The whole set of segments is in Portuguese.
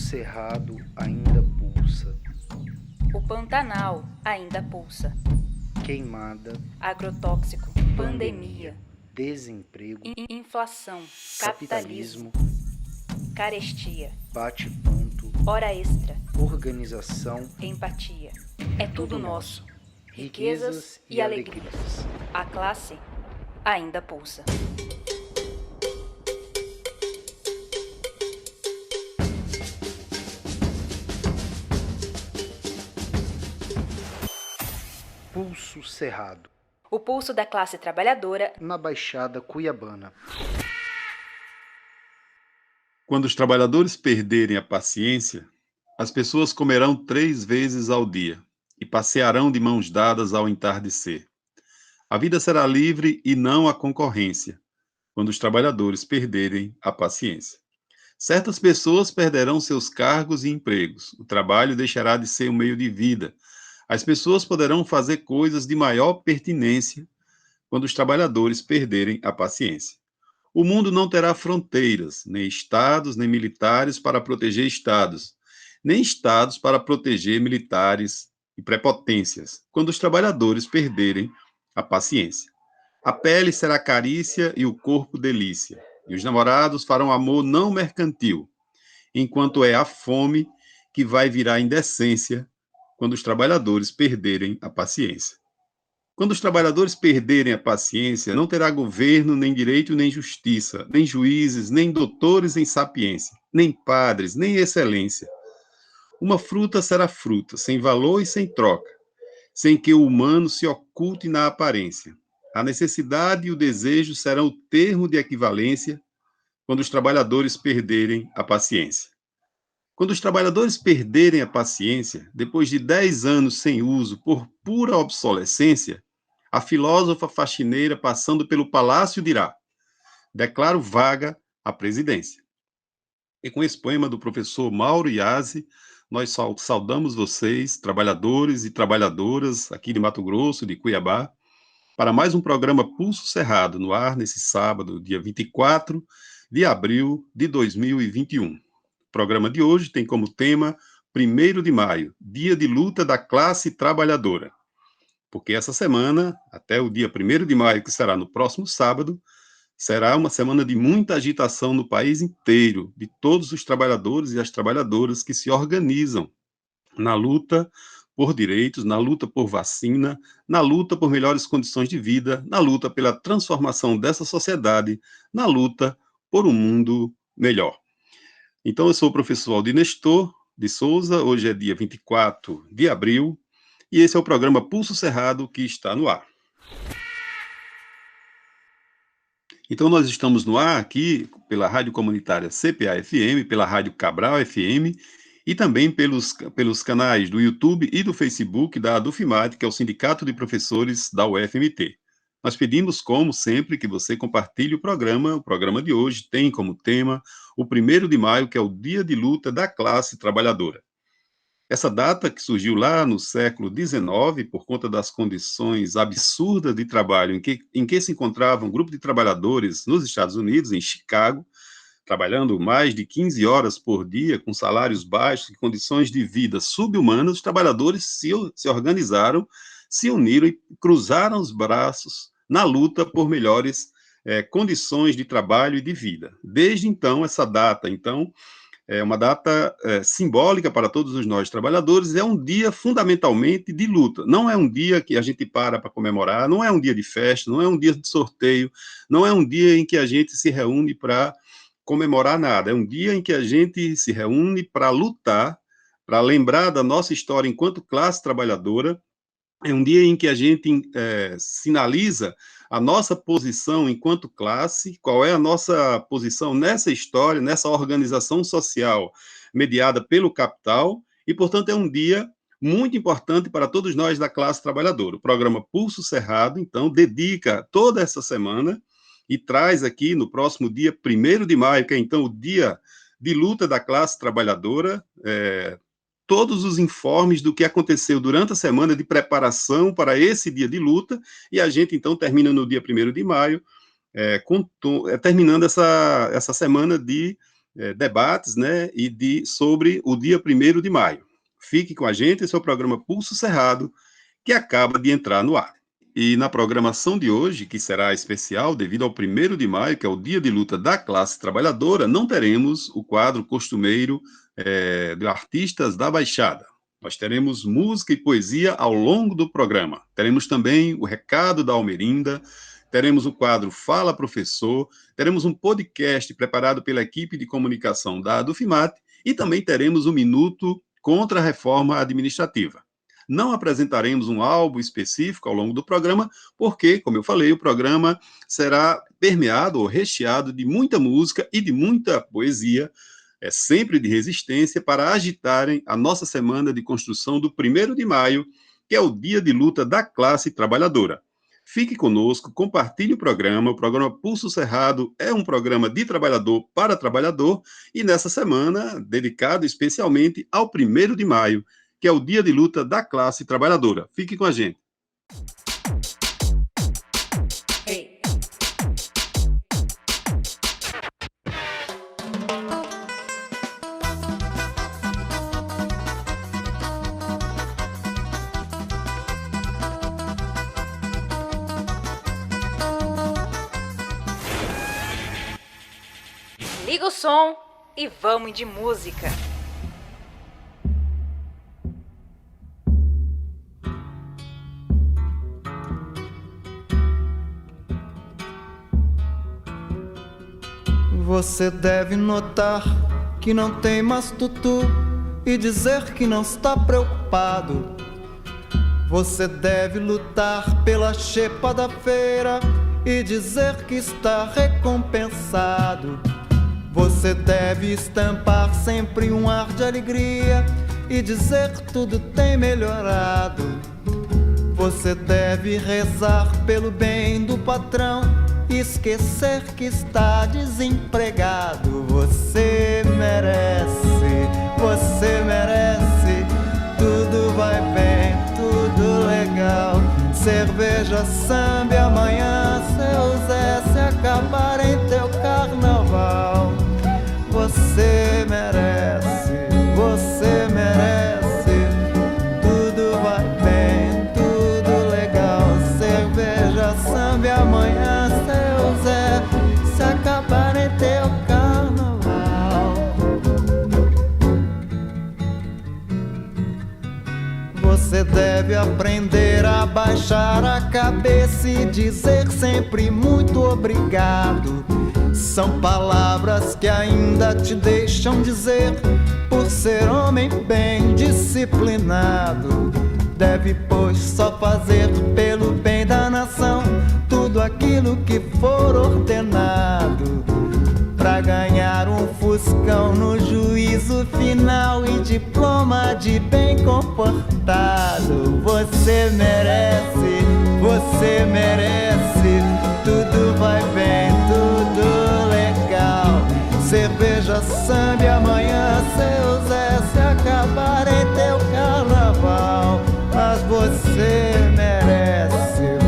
Cerrado ainda pulsa. O Pantanal ainda pulsa. Queimada, Agrotóxico, pandemia, desemprego, inflação, capitalismo, carestia, bate-ponto, hora extra, organização, empatia. É tudo nosso. Riquezas e alegrias. A classe ainda pulsa. Pulso Cerrado, O pulso da classe trabalhadora na Baixada Cuiabana. Quando os trabalhadores perderem a paciência, as pessoas comerão 3 vezes ao dia e passearão de mãos dadas ao entardecer. A vida será livre e não a concorrência, quando os trabalhadores perderem a paciência. Certas pessoas perderão seus cargos e empregos. O trabalho deixará de ser um meio de vida. As pessoas poderão fazer coisas de maior pertinência quando os trabalhadores perderem a paciência. O mundo não terá fronteiras, nem estados, nem militares para proteger estados, nem estados para proteger militares e prepotências, quando os trabalhadores perderem a paciência. A pele será carícia e o corpo delícia, e os namorados farão amor não mercantil, enquanto é a fome que vai virar indecência quando os trabalhadores perderem a paciência. Quando os trabalhadores perderem a paciência, não terá governo, nem direito, nem justiça, nem juízes, nem doutores em sapiência, nem padres, nem excelência. Uma fruta será fruta, sem valor e sem troca, sem que o humano se oculte na aparência. A necessidade e o desejo serão o termo de equivalência quando os trabalhadores perderem a paciência. Quando os trabalhadores perderem a paciência, depois de 10 anos sem uso por pura obsolescência, a filósofa faxineira passando pelo palácio dirá: declaro vaga a presidência. E com esse poema do professor Mauro Iazzi, nós saudamos vocês, trabalhadores e trabalhadoras aqui de Mato Grosso, de Cuiabá, para mais um programa Pulso Cerrado, no ar nesse sábado, dia 24 de abril de 2021. O programa de hoje tem como tema 1º de maio, Dia de Luta da Classe Trabalhadora. Porque essa semana, até o dia 1º de maio, que será no próximo sábado, será uma semana de muita agitação no país inteiro, de todos os trabalhadores e as trabalhadoras que se organizam na luta por direitos, na luta por vacina, na luta por melhores condições de vida, na luta pela transformação dessa sociedade, na luta por um mundo melhor. Então, eu sou o professor Aldir Nestor de Souza, hoje é dia 24 de abril, e esse é o programa Pulso Cerrado que está no ar. Então, nós estamos no ar aqui pela Rádio Comunitária CPA-FM, pela Rádio Cabral FM e também pelos canais do YouTube e do Facebook da ADUFIMAT, que é o Sindicato de Professores da UFMT. Nós pedimos, como sempre, que você compartilhe o programa. O programa de hoje tem como tema o 1º de maio, que é o Dia de Luta da Classe Trabalhadora. Essa data, que surgiu lá no século XIX, por conta das condições absurdas de trabalho em que se encontrava um grupo de trabalhadores nos Estados Unidos, em Chicago, trabalhando mais de 15 horas por dia, com salários baixos e condições de vida subhumanas, os trabalhadores se organizaram, se uniram e cruzaram os braços na luta por melhores condições de trabalho e de vida. Desde então, essa data, é uma data simbólica para todos nós trabalhadores, é um dia fundamentalmente de luta. Não é um dia que a gente para comemorar, não é um dia de festa, não é um dia de sorteio, não é um dia em que a gente se reúne para comemorar nada. É um dia em que a gente se reúne para lutar, para lembrar da nossa história enquanto classe trabalhadora. É um dia em que a gente sinaliza a nossa posição enquanto classe, qual é a nossa posição nessa história, nessa organização social mediada pelo capital, e, portanto, é um dia muito importante para todos nós da classe trabalhadora. O programa Pulso Cerrado, então, dedica toda essa semana e traz aqui no próximo dia 1º de maio, que é, então, o dia de luta da classe trabalhadora, todos os informes do que aconteceu durante a semana de preparação para esse dia de luta, e a gente, então, termina no dia 1º de maio, terminando essa semana de debates, né, sobre o dia 1º de maio. Fique com a gente, esse é o programa Pulso Cerrado, que acaba de entrar no ar. E na programação de hoje, que será especial devido ao 1º de maio, que é o dia de luta da classe trabalhadora, não teremos o quadro costumeiro de artistas da Baixada. Nós teremos música e poesia ao longo do programa. Teremos também o recado da Almerinda, teremos o quadro Fala Professor, teremos um podcast preparado pela equipe de comunicação da Adufimat e também teremos um minuto contra a reforma administrativa. Não apresentaremos um álbum específico ao longo do programa, porque, como eu falei, o programa será permeado ou recheado de muita música e de muita poesia, sempre de resistência, para agitarem a nossa semana de construção do 1º de maio, que é o dia de luta da classe trabalhadora. Fique conosco, compartilhe o programa Pulso Cerrado é um programa de trabalhador para trabalhador, e nessa semana, dedicado especialmente ao 1º de maio, que é o dia de luta da classe trabalhadora. Fique com a gente. Hey. Liga o som e vamos de música. Você deve notar que não tem mais tutu e dizer que não está preocupado. Você deve lutar pela xepa da feira e dizer que está recompensado. Você deve estampar sempre um ar de alegria e dizer que tudo tem melhorado. Você deve rezar pelo bem do patrão e esquecer que está desempregado. Você merece, tudo vai bem, tudo legal. Cerveja, samba e amanhã, seu Zé, se acabar em teu carnaval. Você merece, tudo vai bem, tudo legal. Cerveja, samba e amanhã, seu Zé, se acabar em teu carnaval. Você deve aprender a baixar a cabeça e dizer sempre muito obrigado. São palavras que ainda te deixam dizer, por ser homem bem disciplinado. Deve, pois, só fazer pelo bem da nação tudo aquilo que for ordenado, pra ganhar um fuscão no juízo final e diploma de bem comportado. Você merece, tudo vai bem, tudo legal. Cerveja, samba e amanhã, seu Zé, se acabar em teu carnaval. Mas você merece,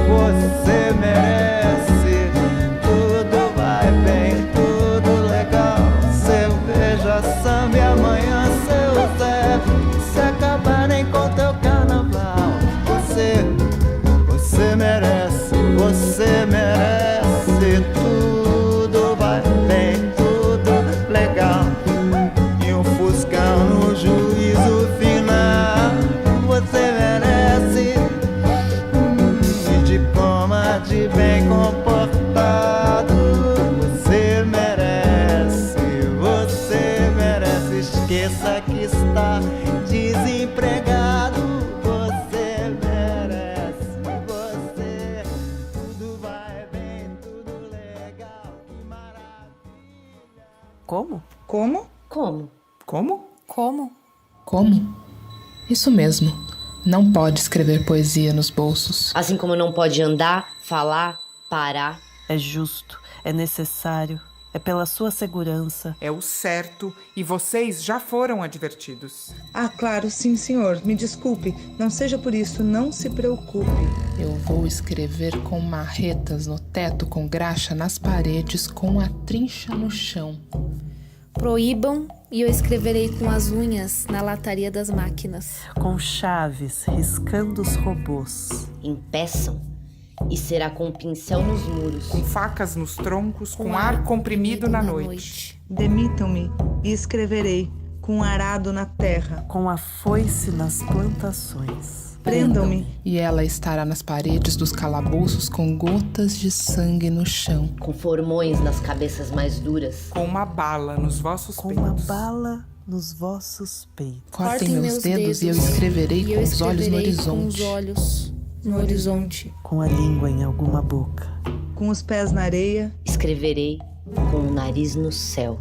tudo vai bem, tudo legal. Cerveja, samba e amanhã, seu Zé, se acabarem com teu carnaval. Você merece, tudo vai bem, tudo legal. E um fuscão no juízo final. Você merece diploma de bem comportado. Você merece, esqueça que está desempregado. Você merece, tudo vai bem, tudo legal, que maravilha. Como? Como? Como? Como? Como? Como? Isso mesmo. Não pode escrever poesia nos bolsos. Assim como não pode andar, falar, parar. É justo, é necessário, é pela sua segurança. É o certo e vocês já foram advertidos. Ah, claro, sim, senhor. Me desculpe. Não seja por isso, não se preocupe. Eu vou escrever com marretas no teto, com graxa nas paredes, com a trincha no chão. Proíbam e eu escreverei com as unhas na lataria das máquinas. Com chaves, riscando os robôs. Impeçam e será com um pincel nos muros. Com facas nos troncos, com ar comprimido na noite. Demitam-me e escreverei com um arado na terra. Com a foice nas plantações. Prendam-me. E ela estará nas paredes dos calabouços com gotas de sangue no chão. Com formões nas cabeças mais duras. Com uma bala nos vossos Com peitos. uma bala nos vossos peitos. Cortem meus dedos e eu escreverei com os olhos no horizonte. Com os olhos no horizonte. Com a língua em alguma boca. Com os pés na areia. Escreverei com o nariz no céu.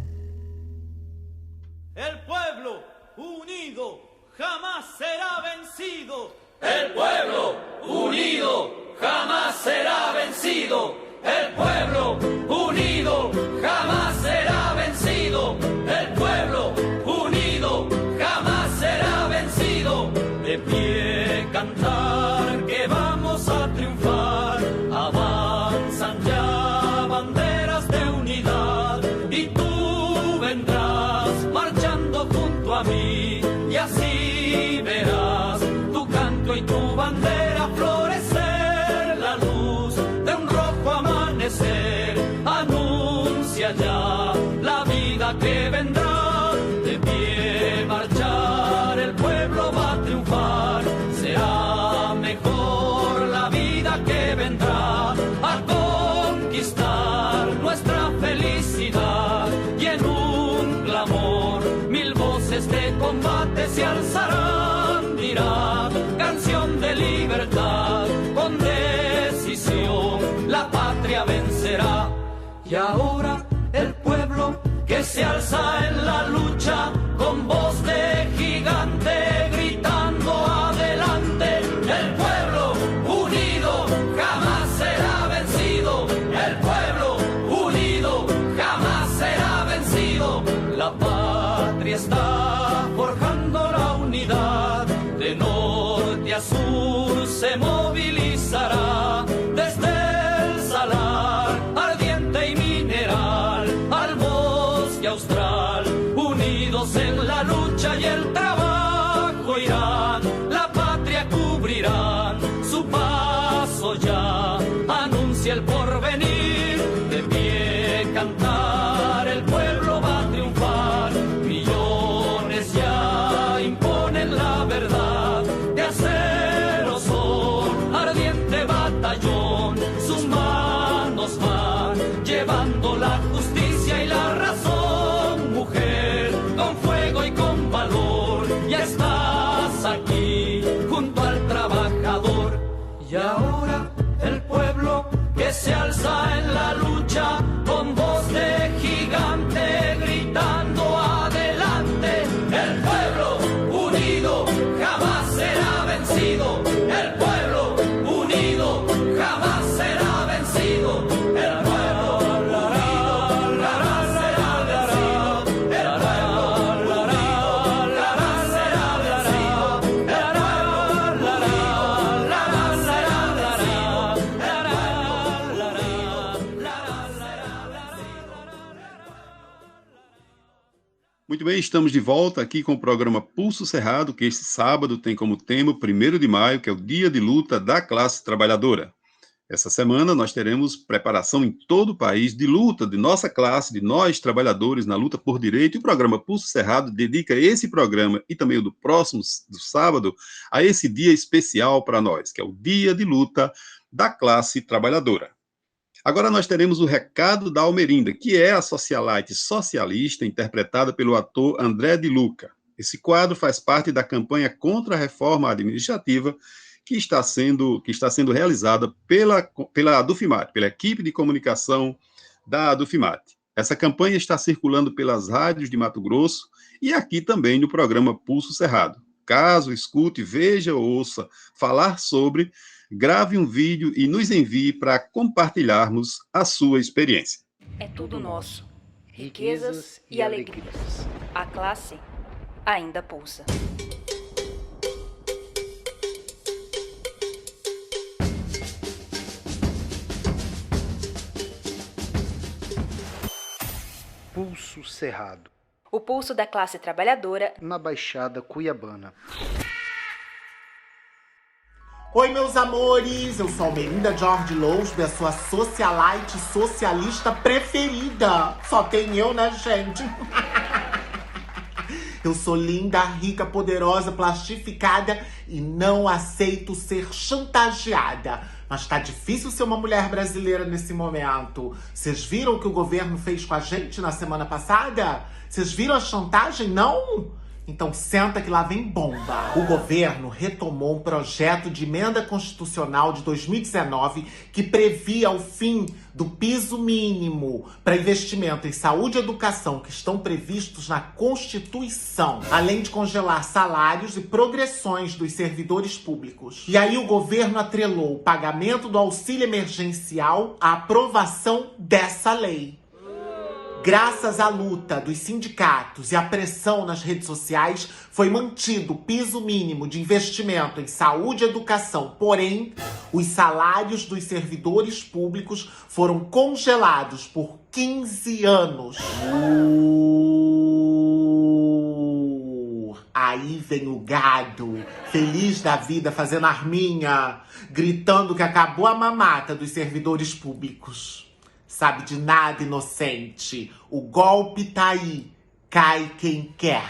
El pueblo unido jamás será vencido. El pueblo unido jamás será vencido. El pueblo unido jamás será vencido. El pueblo unido jamás será vencido. De pie cantar que vamos a triunfar. Avanzan ya banderas de unidad y tú vendrás marchando junto a mí y así verás tu canto y tu bandera florecer. La luz de un rojo amanecer anuncia ya la vida que vendrá. De pie marchar el pueblo va a triunfar. Será mejor la vida que vendrá a conquistar nuestra felicidad y en un clamor mil voces de combate se alzarán. Dirá canción de libertad con decisión la patria vencerá. Y ahora el pueblo que se alza en la lucha con voz de gigante gritando adelante. El pueblo unido jamás será vencido. El pueblo unido jamás será vencido. La patria está forjando la unidad. De norte a sur se movilizará. Desde el salar ardiente y mineral al bosque austral. Unidos en la lucha y el trabajo irán. La patria cubrirán. Su paso ya anuncia el porvenir. De pie cantar el pueblo va a triunfar. Millones ya imponen la verdad. De acero son ardiente batallón. Sus manos van llevando la justicia y la razón. Mujer, con fuego y con valor, ya estás aquí junto al trabajador. Y ahora el pueblo que se alza en la lucha con voz de gigante gritando adelante. El pueblo unido jamás será vencido. El pueblo unido jamás será vencido. El pueblo unido jamás será vencido. El pueblo unido jamás será vencido. El pueblo unido jamás será Muito bem, estamos de volta aqui com o programa Pulso Cerrado, que este sábado tem como tema o 1º de maio, que é o Dia de Luta da Classe Trabalhadora. Essa semana nós teremos preparação em todo o país de luta de nossa classe, de nós trabalhadores na luta por direito, e o programa Pulso Cerrado dedica esse programa e também o do próximo, do sábado, a esse dia especial para nós, que é o Dia de Luta da Classe Trabalhadora. Agora nós teremos o Recado da Almerinda, que é a socialite socialista interpretada pelo ator André de Luca. Esse quadro faz parte da campanha contra a reforma administrativa que está sendo realizada pela Adufimate, pela equipe de comunicação da Adufimate. Essa campanha está circulando pelas rádios de Mato Grosso e aqui também no programa Pulso Cerrado. Caso escute, veja ou ouça falar sobre, grave um vídeo e nos envie para compartilharmos a sua experiência. É tudo nosso. Riquezas e alegrias. A classe ainda pulsa. Pulso Cerrado. O pulso da classe trabalhadora na Baixada Cuiabana. Oi, meus amores! Eu sou Almerinda George Lousby, a sua socialite socialista preferida. Só tem eu, né, gente? Eu sou linda, rica, poderosa, plastificada e não aceito ser chantageada. Mas tá difícil ser uma mulher brasileira nesse momento. Vocês viram o que o governo fez com a gente na semana passada? Vocês viram a chantagem? Não? Então senta que lá vem bomba. O governo retomou um projeto de emenda constitucional de 2019 que previa o fim do piso mínimo para investimento em saúde e educação que estão previstos na Constituição, além de congelar salários e progressões dos servidores públicos. E aí o governo atrelou o pagamento do auxílio emergencial à aprovação dessa lei. Graças à luta dos sindicatos e à pressão nas redes sociais, foi mantido o piso mínimo de investimento em saúde e educação. Porém, os salários dos servidores públicos foram congelados por 15 anos. Aí vem o gado, feliz da vida, fazendo arminha, gritando que acabou a mamata dos servidores públicos. Sabe de nada, inocente. O golpe tá aí. Cai quem quer.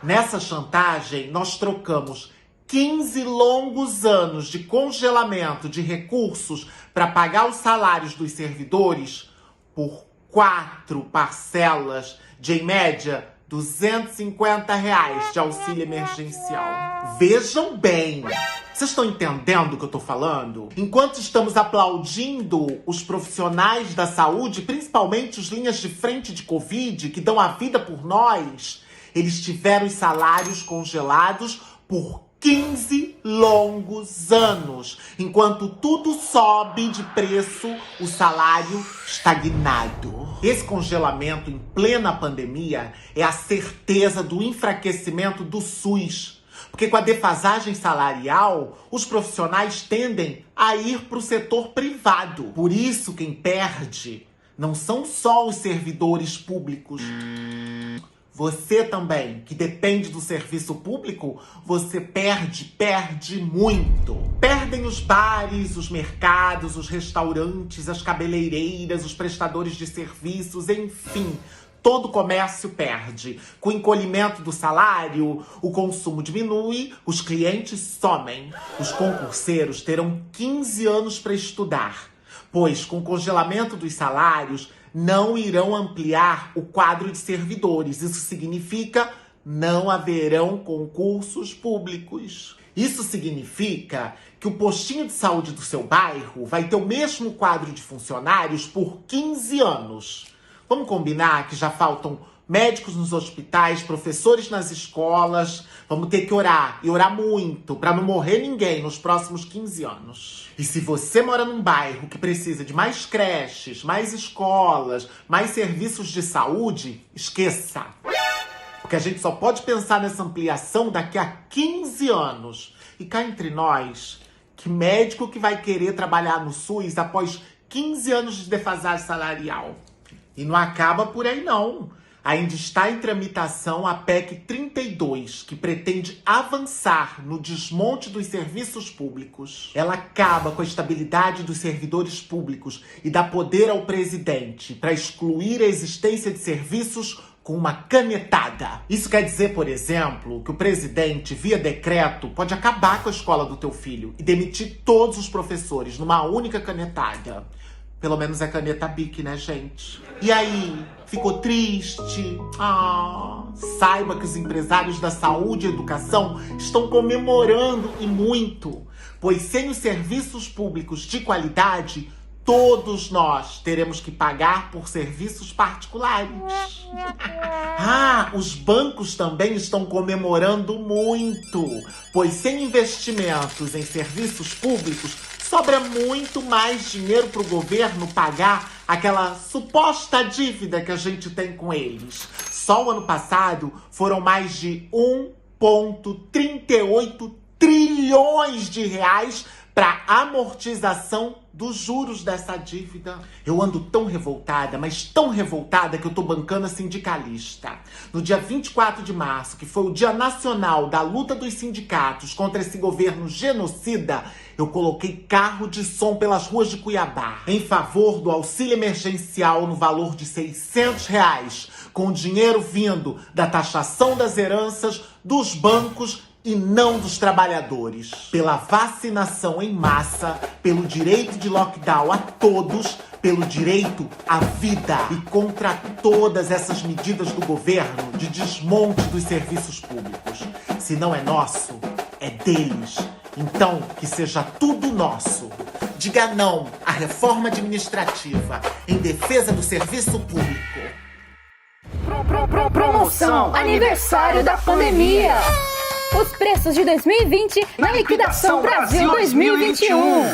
Nessa chantagem, nós trocamos 15 longos anos de congelamento de recursos para pagar os salários dos servidores por 4 parcelas de, em média, R$250 de auxílio emergencial. Vejam bem. Vocês estão entendendo o que eu tô falando? Enquanto estamos aplaudindo os profissionais da saúde, principalmente os linhas de frente de Covid, que dão a vida por nós, eles tiveram os salários congelados por 15 longos anos. Enquanto tudo sobe de preço, o salário estagnado. Esse congelamento em plena pandemia é a certeza do enfraquecimento do SUS. Porque com a defasagem salarial, os profissionais tendem a ir para o setor privado. Por isso, quem perde não são só os servidores públicos. Você também, que depende do serviço público, você perde muito. Perdem os bares, os mercados, os restaurantes, as cabeleireiras, os prestadores de serviços, enfim. Todo comércio perde. Com o encolhimento do salário, o consumo diminui, os clientes somem. Os concurseiros terão 15 anos para estudar, pois com o congelamento dos salários, não irão ampliar o quadro de servidores. Isso significa não haverão concursos públicos. Isso significa que o postinho de saúde do seu bairro vai ter o mesmo quadro de funcionários por 15 anos. Vamos combinar que já faltam médicos nos hospitais, professores nas escolas. Vamos ter que orar, e orar muito, para não morrer ninguém nos próximos 15 anos. E se você mora num bairro que precisa de mais creches, mais escolas, mais serviços de saúde, esqueça. Porque a gente só pode pensar nessa ampliação daqui a 15 anos. E cá entre nós, que médico que vai querer trabalhar no SUS após 15 anos de defasagem salarial? E não acaba por aí, não. Ainda está em tramitação a PEC 32, que pretende avançar no desmonte dos serviços públicos. Ela acaba com a estabilidade dos servidores públicos e dá poder ao presidente para excluir a existência de serviços com uma canetada. Isso quer dizer, por exemplo, que o presidente, via decreto, pode acabar com a escola do teu filho e demitir todos os professores numa única canetada. Pelo menos é caneta Bic, né, gente? E aí, ficou triste? Saiba que os empresários da saúde e educação estão comemorando e muito. Pois sem os serviços públicos de qualidade, todos nós teremos que pagar por serviços particulares. Os bancos também estão comemorando muito. Pois sem investimentos em serviços públicos, sobra muito mais dinheiro para o governo pagar aquela suposta dívida que a gente tem com eles. Só o ano passado foram mais de 1,38 trilhões de reais para amortização dos juros dessa dívida. Eu ando tão revoltada, mas tão revoltada, que eu tô bancando a sindicalista. No dia 24 de março, que foi o Dia Nacional da Luta dos Sindicatos contra esse governo genocida, eu coloquei carro de som pelas ruas de Cuiabá, em favor do auxílio emergencial no valor de R$600, com dinheiro vindo da taxação das heranças, dos bancos e não dos trabalhadores. Pela vacinação em massa, pelo direito de lockdown a todos, pelo direito à vida e contra todas essas medidas do governo de desmonte dos serviços públicos. Se não é nosso, é deles. Então, que seja tudo nosso. Diga não à reforma administrativa em defesa do serviço público. Promoção Aniversário da Pandemia. Os preços de 2020 na liquidação Brasil 2021.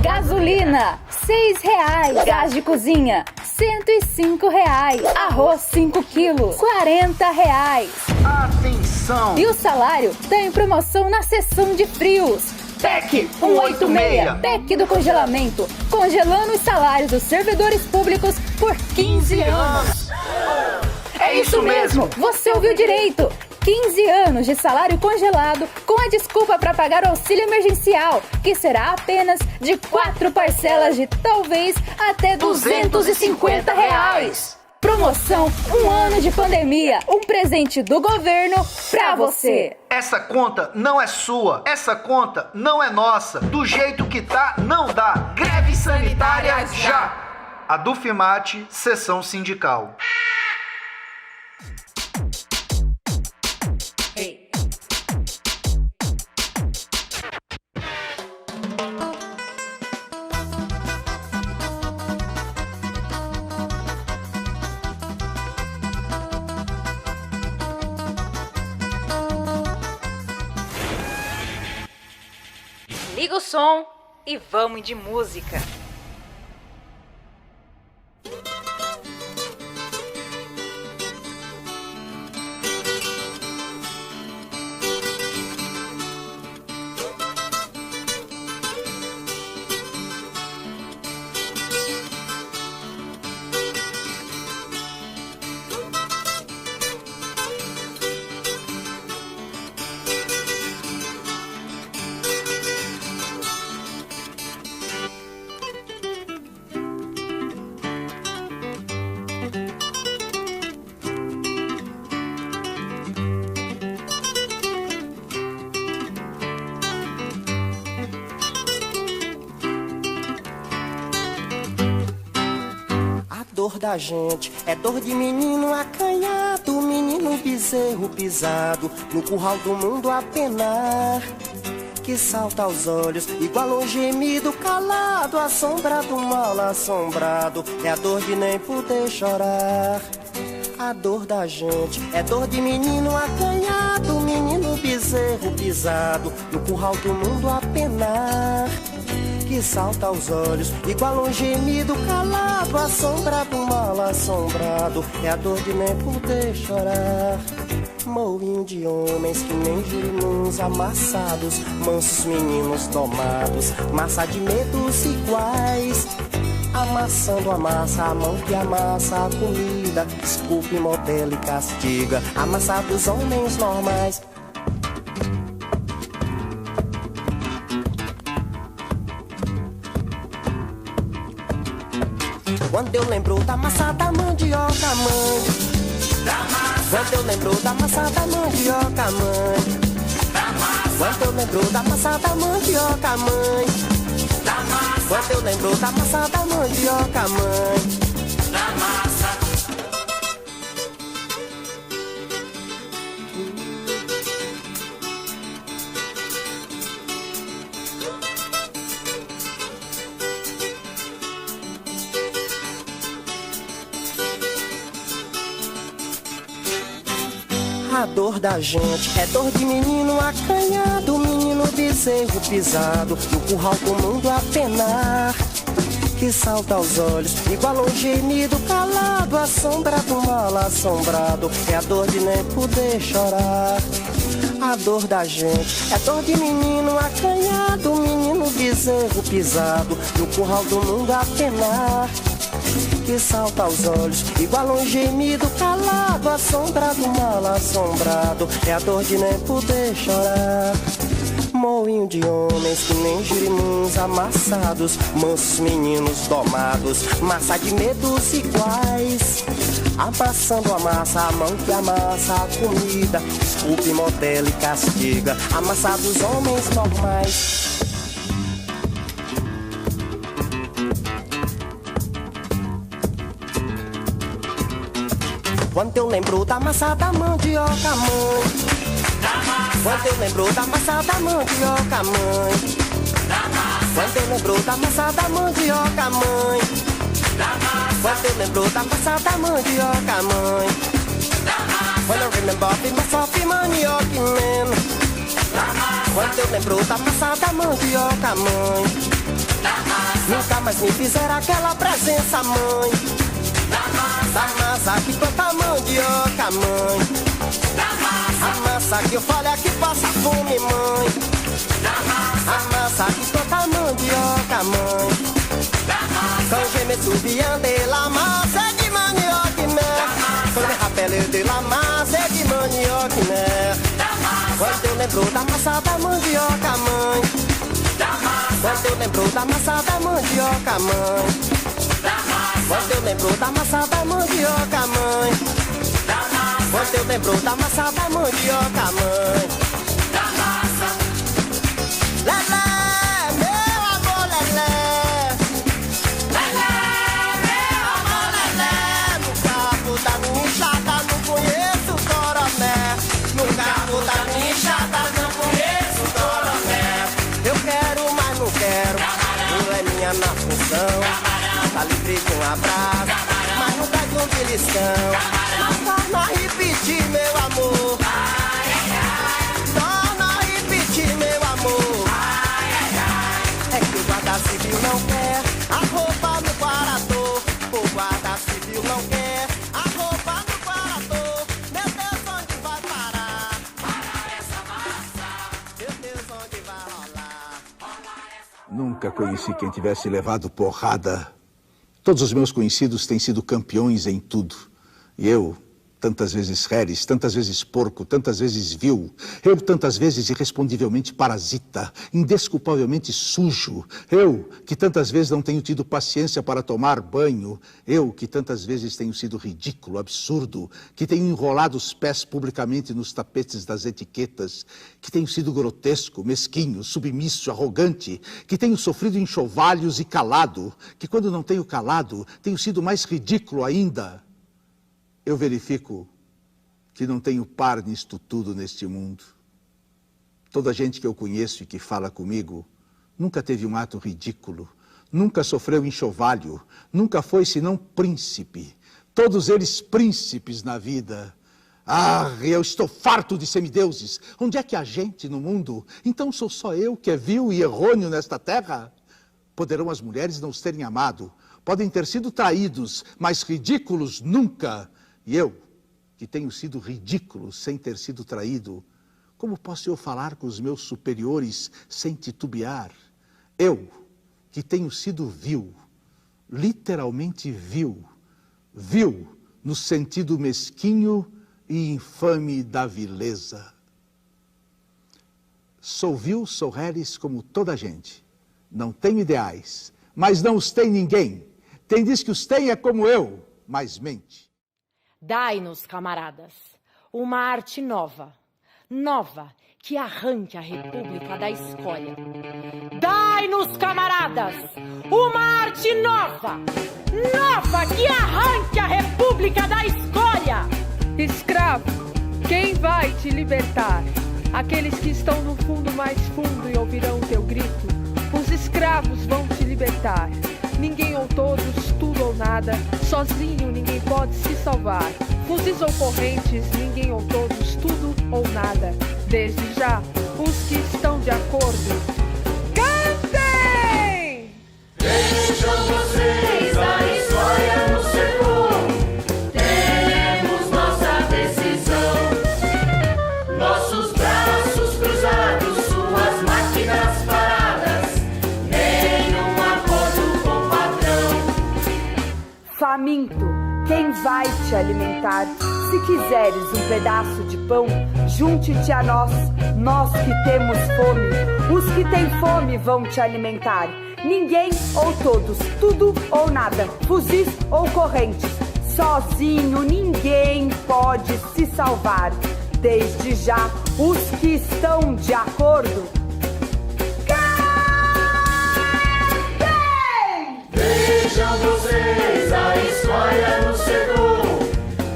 Gasolina, R$6. Gás de cozinha, R$105. Arroz 5 quilos, R$40. Atenção! E o salário tá em promoção na seção de frios. PEC 186, PEC do congelamento, congelando os salários dos servidores públicos por 15 anos. É isso mesmo, você ouviu direito. 15 anos de salário congelado com a desculpa para pagar o auxílio emergencial, que será apenas de 4 parcelas de talvez até R$250. Promoção 1 ano de pandemia, um presente do governo pra você. Essa conta não é sua, essa conta não é nossa. Do jeito que tá, não dá. Greve sanitária já! A Dufimate, Seção Sindical. Liga o som e vamos de música. Dor da gente é dor de menino acanhado, menino bezerro pisado no curral do mundo a penar, que salta aos olhos igual um gemido calado, assombrado, mal assombrado, é a dor de nem poder chorar. A dor da gente é dor de menino acanhado, menino bezerro pisado no curral do mundo a penar, que salta aos olhos igual um gemido calado, assombrado, mal assombrado, é a dor de nem poder chorar. Moinho de homens que nem girinuns amassados, mansos meninos domados, massa de medos iguais, amassando a massa, a mão que amassa a comida, esculpe, modela e castiga, a massa dos homens normais. Quando eu lembro da massa da mandioca, mãe, quando eu lembro da massa da mandioca, mãe, quando eu lembro da massa da mandioca, mãe, quando eu lembro da massa da mandioca, mãe, da massa. A dor da gente é dor de menino acanhado, menino bezerro pisado no curral do mundo a penar, que salta aos olhos igual um gemido calado, assombrado, mal assombrado, é a dor de nem poder chorar. a dor da gente. É dor de menino acanhado, menino bezerro pisado no curral do mundo a penar, que salta aos olhos igual um gemido calado, assombrado, mal assombrado. É a dor de nem poder chorar. Moinho de homens que nem girimuns amassados, mansos meninos domados, massa de medos iguais, amassando a massa, a mão que amassa a comida, esculpe, modela e castiga, amassados homens normais. Quando eu lembro da massa da mandioca, mãe, quando eu lembro da massa da mandioca, mãe, quando eu lembro da massa da mandioca, mãe, quando eu lembro da massa da mandioca, mãe, when I remember of myself in manioc, man, quando eu lembro da massa da mandioca, mãe, nunca mais me fizeram aquela presença, mãe, da massa que toca mandioca, mãe, a massa que eu falo é que passa fome, mãe, a massa que toca mandioca, mãe, quand je me souviens de la massa de manioc, mère, quand je me rappelle de la massa de manioc, mère, quando eu lembro da massa da mandioca, mãe, quando eu lembro da massa da mandioca, mãe, quando eu lembro da massa da mandioca, mãe, quando eu lembro da massa da mandioca, mãe, da massa. Lelé, meu amor, lelé, lelé, meu amor, lelé, no carro da minha enxada não conheço coroné, no carro da minha enxada não conheço coroné. Eu quero, mas não quero, não é minha na função. Tá livre de um abraço, mas nunca de um beliscão. Torna a repetir, meu amor. Torna a repetir, meu amor. É que o guarda civil não quer a roupa no guarador. O guarda civil não quer a roupa no guarador. Meu Deus, onde vai parar? Para essa massa. Meu Deus, onde vai rolar? Nunca conheci quem tivesse levado porrada. Todos os meus conhecidos têm sido campeões em tudo. E eu, tantas vezes reres, tantas vezes porco, tantas vezes vil. Eu, tantas vezes irrespondivelmente parasita, indesculpavelmente sujo. Eu, que tantas vezes não tenho tido paciência para tomar banho. Eu, que tantas vezes tenho sido ridículo, absurdo, que tenho enrolado os pés publicamente nos tapetes das etiquetas, que tenho sido grotesco, mesquinho, submisso, arrogante, que tenho sofrido enxovalhos e calado, que quando não tenho calado, tenho sido mais ridículo ainda. Eu verifico que não tenho par nisto tudo neste mundo. Toda a gente que eu conheço e que fala comigo nunca teve um ato ridículo, nunca sofreu enxovalho, nunca foi senão príncipe. Todos eles príncipes na vida. Ah, eu estou farto de semideuses. Onde é que há gente no mundo? Então sou só eu que é vil e errôneo nesta terra? Poderão as mulheres não os terem amado, podem ter sido traídos, mas ridículos nunca. E eu, que tenho sido ridículo sem ter sido traído, como posso eu falar com os meus superiores sem titubear? Eu, que tenho sido vil, literalmente vil, vil no sentido mesquinho e infame da vileza. Sou vil, sou reres como toda a gente. Não tenho ideais, mas não os tem ninguém. Quem diz que os tem é como eu, mas mente. Dai-nos, camaradas, uma arte nova, nova, que arranque a República da escória. Dai-nos, camaradas, uma arte nova, nova, que arranque a República da escória. Escravo, quem vai te libertar? Aqueles que estão no fundo mais fundo e ouvirão teu grito. Os escravos vão te libertar. Ninguém ou todos, tudo ou nada. Sozinho ninguém pode se salvar. Fuzis ou correntes, ninguém ou todos, tudo ou nada. Desde já, os que estão de acordo, cantem! Vejam vocês a história no sertão. Temos nossa decisão. Nossos braços faminto, quem vai te alimentar? Se quiseres um pedaço de pão, junte-te a nós, nós que temos fome. Os que têm fome vão te alimentar. Ninguém ou todos, tudo ou nada, fuzis ou correntes. Sozinho ninguém pode se salvar. Desde já, os que estão de acordo, cantem! Vejam vocês, a escolha nos chegou.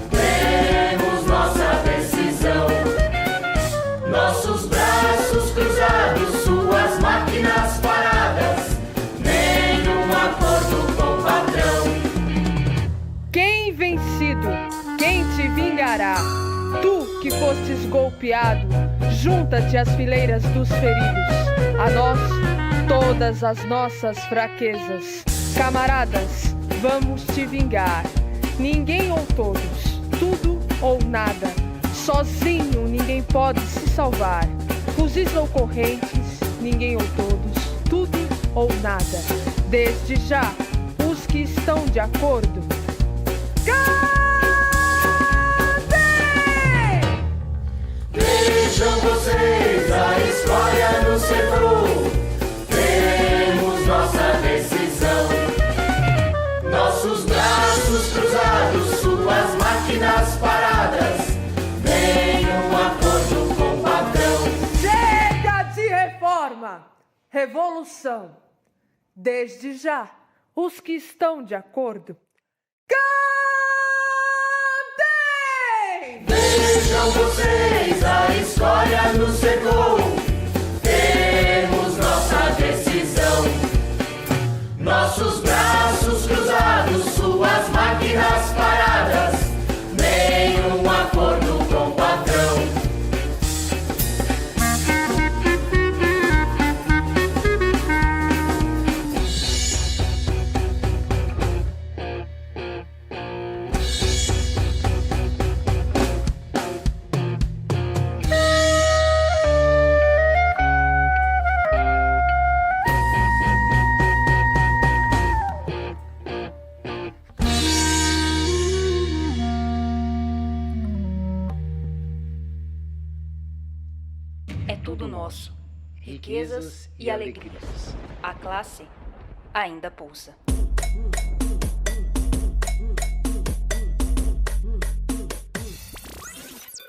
Temos nossa decisão. Nossos braços cruzados, suas máquinas paradas. Nenhum acordo com o patrão. Quem vencido, quem te vingará? Tu que fostes golpeado, junta-te às fileiras dos feridos. A nós, todas as nossas fraquezas. Camaradas, vamos te vingar. Ninguém ou todos, tudo ou nada. Sozinho ninguém pode se salvar. Fuzis ou correntes, ninguém ou todos, tudo ou nada. Desde já, os que estão de acordo, Vejam vocês, a escolha nos chegou. Temos nossa decisão. Nossos braços cruzados, suas máquinas paradas. Nenhum acordo com o patrão. chega de reforma, revolução. Desde já, os que estão de acordo, cantem! Vejam vocês, a escolha nos chegou. Temos nossa decisão. Nossos braços cruzados, suas máquinas paradas. Nenhum acordo com o patrão. É tudo nosso. Riquezas e alegrias. A classe ainda pulsa.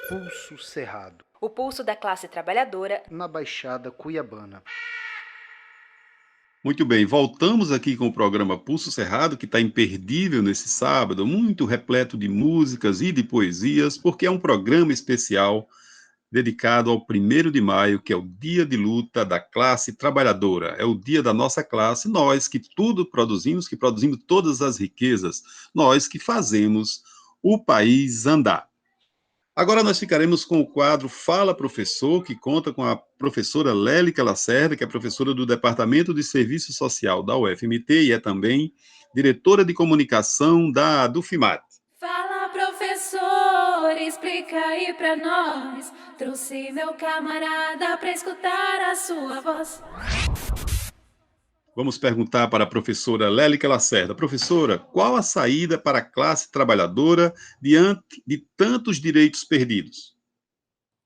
Pulso Cerrado, O pulso da classe trabalhadora na Baixada Cuiabana. Muito bem, voltamos aqui com o programa Pulso Cerrado, que está imperdível nesse sábado, muito repleto de músicas e de poesias, porque é um programa especial dedicado ao 1º de maio, que é o dia de luta da classe trabalhadora. É o dia da nossa classe, nós que tudo produzimos, que produzimos todas as riquezas, nós que fazemos o país andar. Agora nós ficaremos com o quadro Fala Professor, que conta com a professora Lélica Lacerda, que é professora do Departamento de Serviço Social da UFMT e é também diretora de comunicação da Dufimat. Fala, professor, explica aí pra nós. Trouxe meu camarada pra escutar a sua voz. Vamos perguntar para a professora Lélica Lacerda. Professora, qual a saída para a classe trabalhadora diante de tantos direitos perdidos?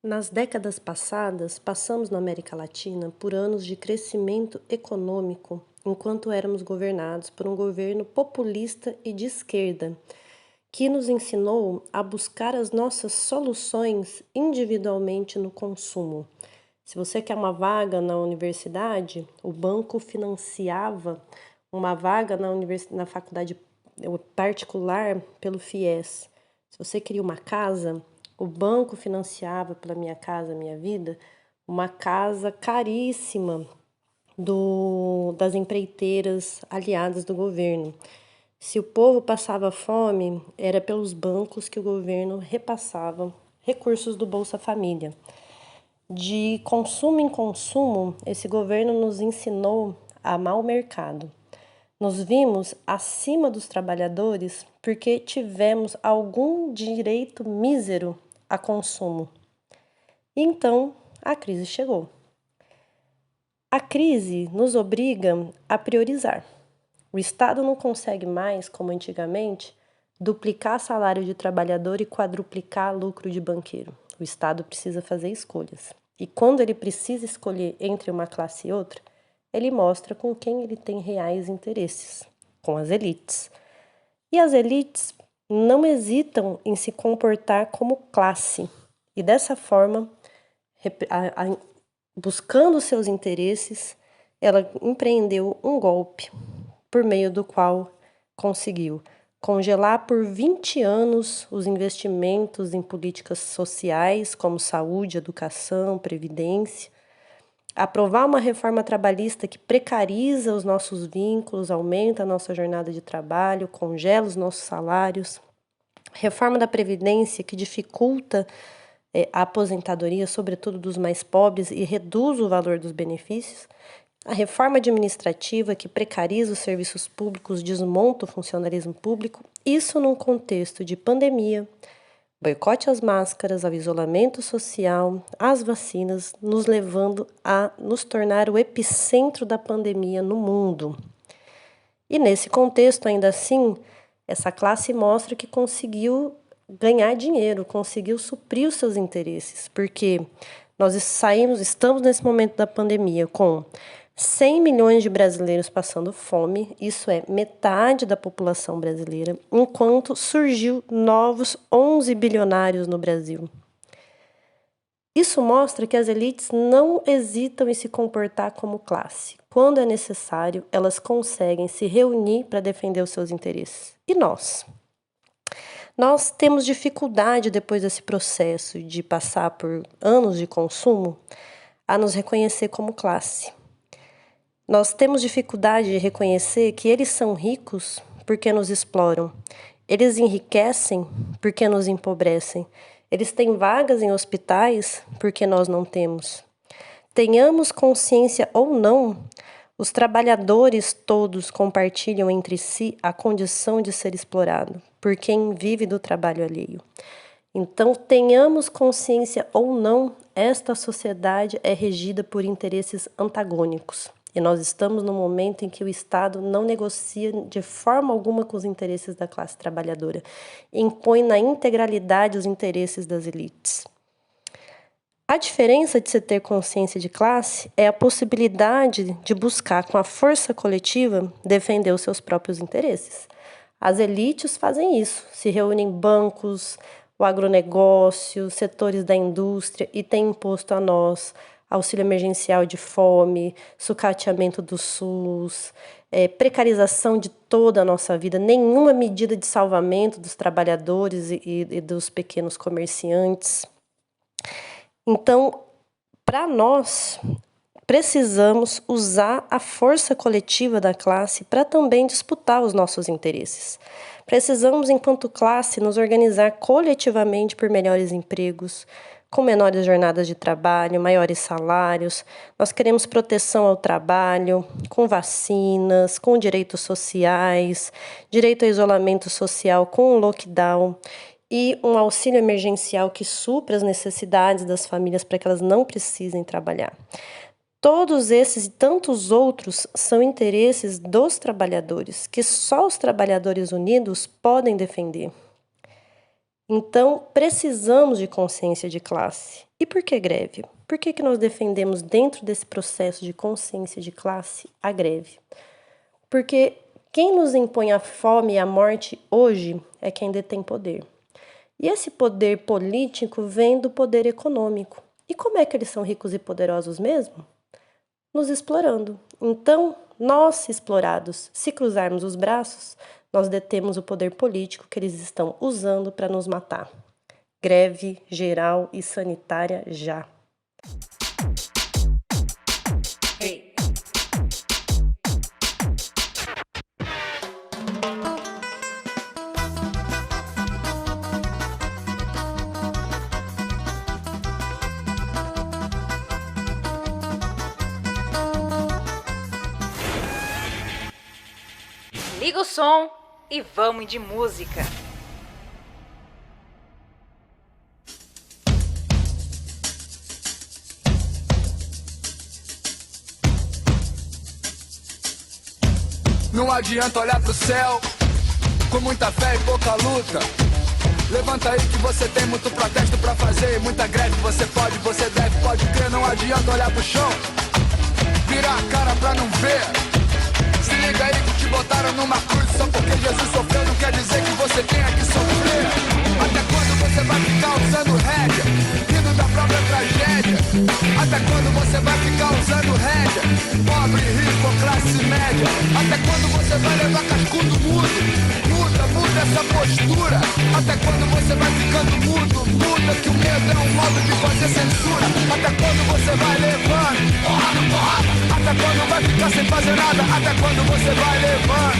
Nas décadas passadas, passamos na América Latina por anos de crescimento econômico, enquanto éramos governados por um governo populista e de esquerda, que nos ensinou a buscar as nossas soluções individualmente no consumo. Se você quer uma vaga na universidade, o banco financiava uma vaga na faculdade particular pelo FIES. Se você queria uma casa, o banco financiava pela Minha Casa Minha Vida uma casa caríssima das empreiteiras aliadas do governo. Se o povo passava fome, era pelos bancos que o governo repassava recursos do Bolsa Família. De consumo em consumo, esse governo nos ensinou a amar o mercado. Nos vimos acima dos trabalhadores porque tivemos algum direito mísero a consumo. Então, a crise chegou. A crise nos obriga a priorizar. O Estado não consegue mais, como antigamente, duplicar salário de trabalhador e quadruplicar lucro de banqueiro. O Estado precisa fazer escolhas. E quando ele precisa escolher entre uma classe e outra, ele mostra com quem ele tem reais interesses, com as elites. E as elites não hesitam em se comportar como classe. E dessa forma, buscando seus interesses, ela empreendeu um golpe, por meio do qual conseguiu congelar por 20 anos os investimentos em políticas sociais, como saúde, educação, previdência, aprovar uma reforma trabalhista que precariza os nossos vínculos, aumenta a nossa jornada de trabalho, congela os nossos salários, reforma da previdência que dificulta a aposentadoria, sobretudo dos mais pobres, e reduz o valor dos benefícios, a reforma administrativa que precariza os serviços públicos, desmonta o funcionalismo público, isso num contexto de pandemia, boicote às máscaras, ao isolamento social, às vacinas, nos levando a nos tornar o epicentro da pandemia no mundo. E nesse contexto, ainda assim, essa classe mostra que conseguiu ganhar dinheiro, conseguiu suprir os seus interesses, porque nós estamos nesse momento da pandemia com 100 milhões de brasileiros passando fome, isso é metade da população brasileira, enquanto surgiu novos 11 bilionários no Brasil. Isso mostra que as elites não hesitam em se comportar como classe. Quando é necessário, elas conseguem se reunir para defender os seus interesses. E nós? Nós temos dificuldade, depois desse processo de passar por anos de consumo, a nos reconhecer como classe. Nós temos dificuldade de reconhecer que eles são ricos porque nos exploram. Eles enriquecem porque nos empobrecem. Eles têm vagas em hospitais porque nós não temos. Tenhamos consciência ou não, os trabalhadores todos compartilham entre si a condição de ser explorado por quem vive do trabalho alheio. Então, tenhamos consciência ou não, esta sociedade é regida por interesses antagônicos. E nós estamos no momento em que o Estado não negocia de forma alguma com os interesses da classe trabalhadora, impõe na integralidade os interesses das elites. A diferença de se ter consciência de classe é a possibilidade de buscar, com a força coletiva, defender os seus próprios interesses. As elites fazem isso, se reúnem em bancos, o agronegócio, setores da indústria e têm imposto a nós auxílio emergencial de fome, sucateamento do SUS, precarização de toda a nossa vida, nenhuma medida de salvamento dos trabalhadores e dos pequenos comerciantes. Então, para nós, precisamos usar a força coletiva da classe para também disputar os nossos interesses. Precisamos, enquanto classe, nos organizar coletivamente por melhores empregos, com menores jornadas de trabalho, maiores salários. Nós queremos proteção ao trabalho, com vacinas, com direitos sociais, direito ao isolamento social com um lockdown e um auxílio emergencial que supra as necessidades das famílias para que elas não precisem trabalhar. Todos esses e tantos outros são interesses dos trabalhadores, que só os trabalhadores unidos podem defender. Então, precisamos de consciência de classe. E por que greve? Por que nós defendemos, dentro desse processo de consciência de classe, a greve? Porque quem nos impõe a fome e a morte hoje é quem detém poder. E esse poder político vem do poder econômico. E como é que eles são ricos e poderosos mesmo? Nos explorando. Então, nós, explorados, se cruzarmos os braços, nós detemos o poder político que eles estão usando para nos matar. Greve geral e sanitária já. Hey. Liga o som e vamos de música. Não adianta olhar pro céu com muita fé e pouca luta. Levanta aí que você tem muito protesto pra fazer, muita greve. Você pode, você deve, pode crer, não adianta olhar pro chão, virar a cara pra não ver. Se liga aí que te botaram numa cruz, só porque Jesus sofreu não quer dizer que você tenha que sofrer. Até quando você vai ficar usando rédea, rindo da própria tragédia? Até quando você vai ficar usando rédea, pobre, rico, classe média? Até quando você vai levar cascudo mudo? Muda essa postura. Até quando você vai ficando mudo? Muda que o medo é um modo de fazer censura. Até quando você vai levando? Até quando vai ficar sem fazer nada? Até quando você vai levando?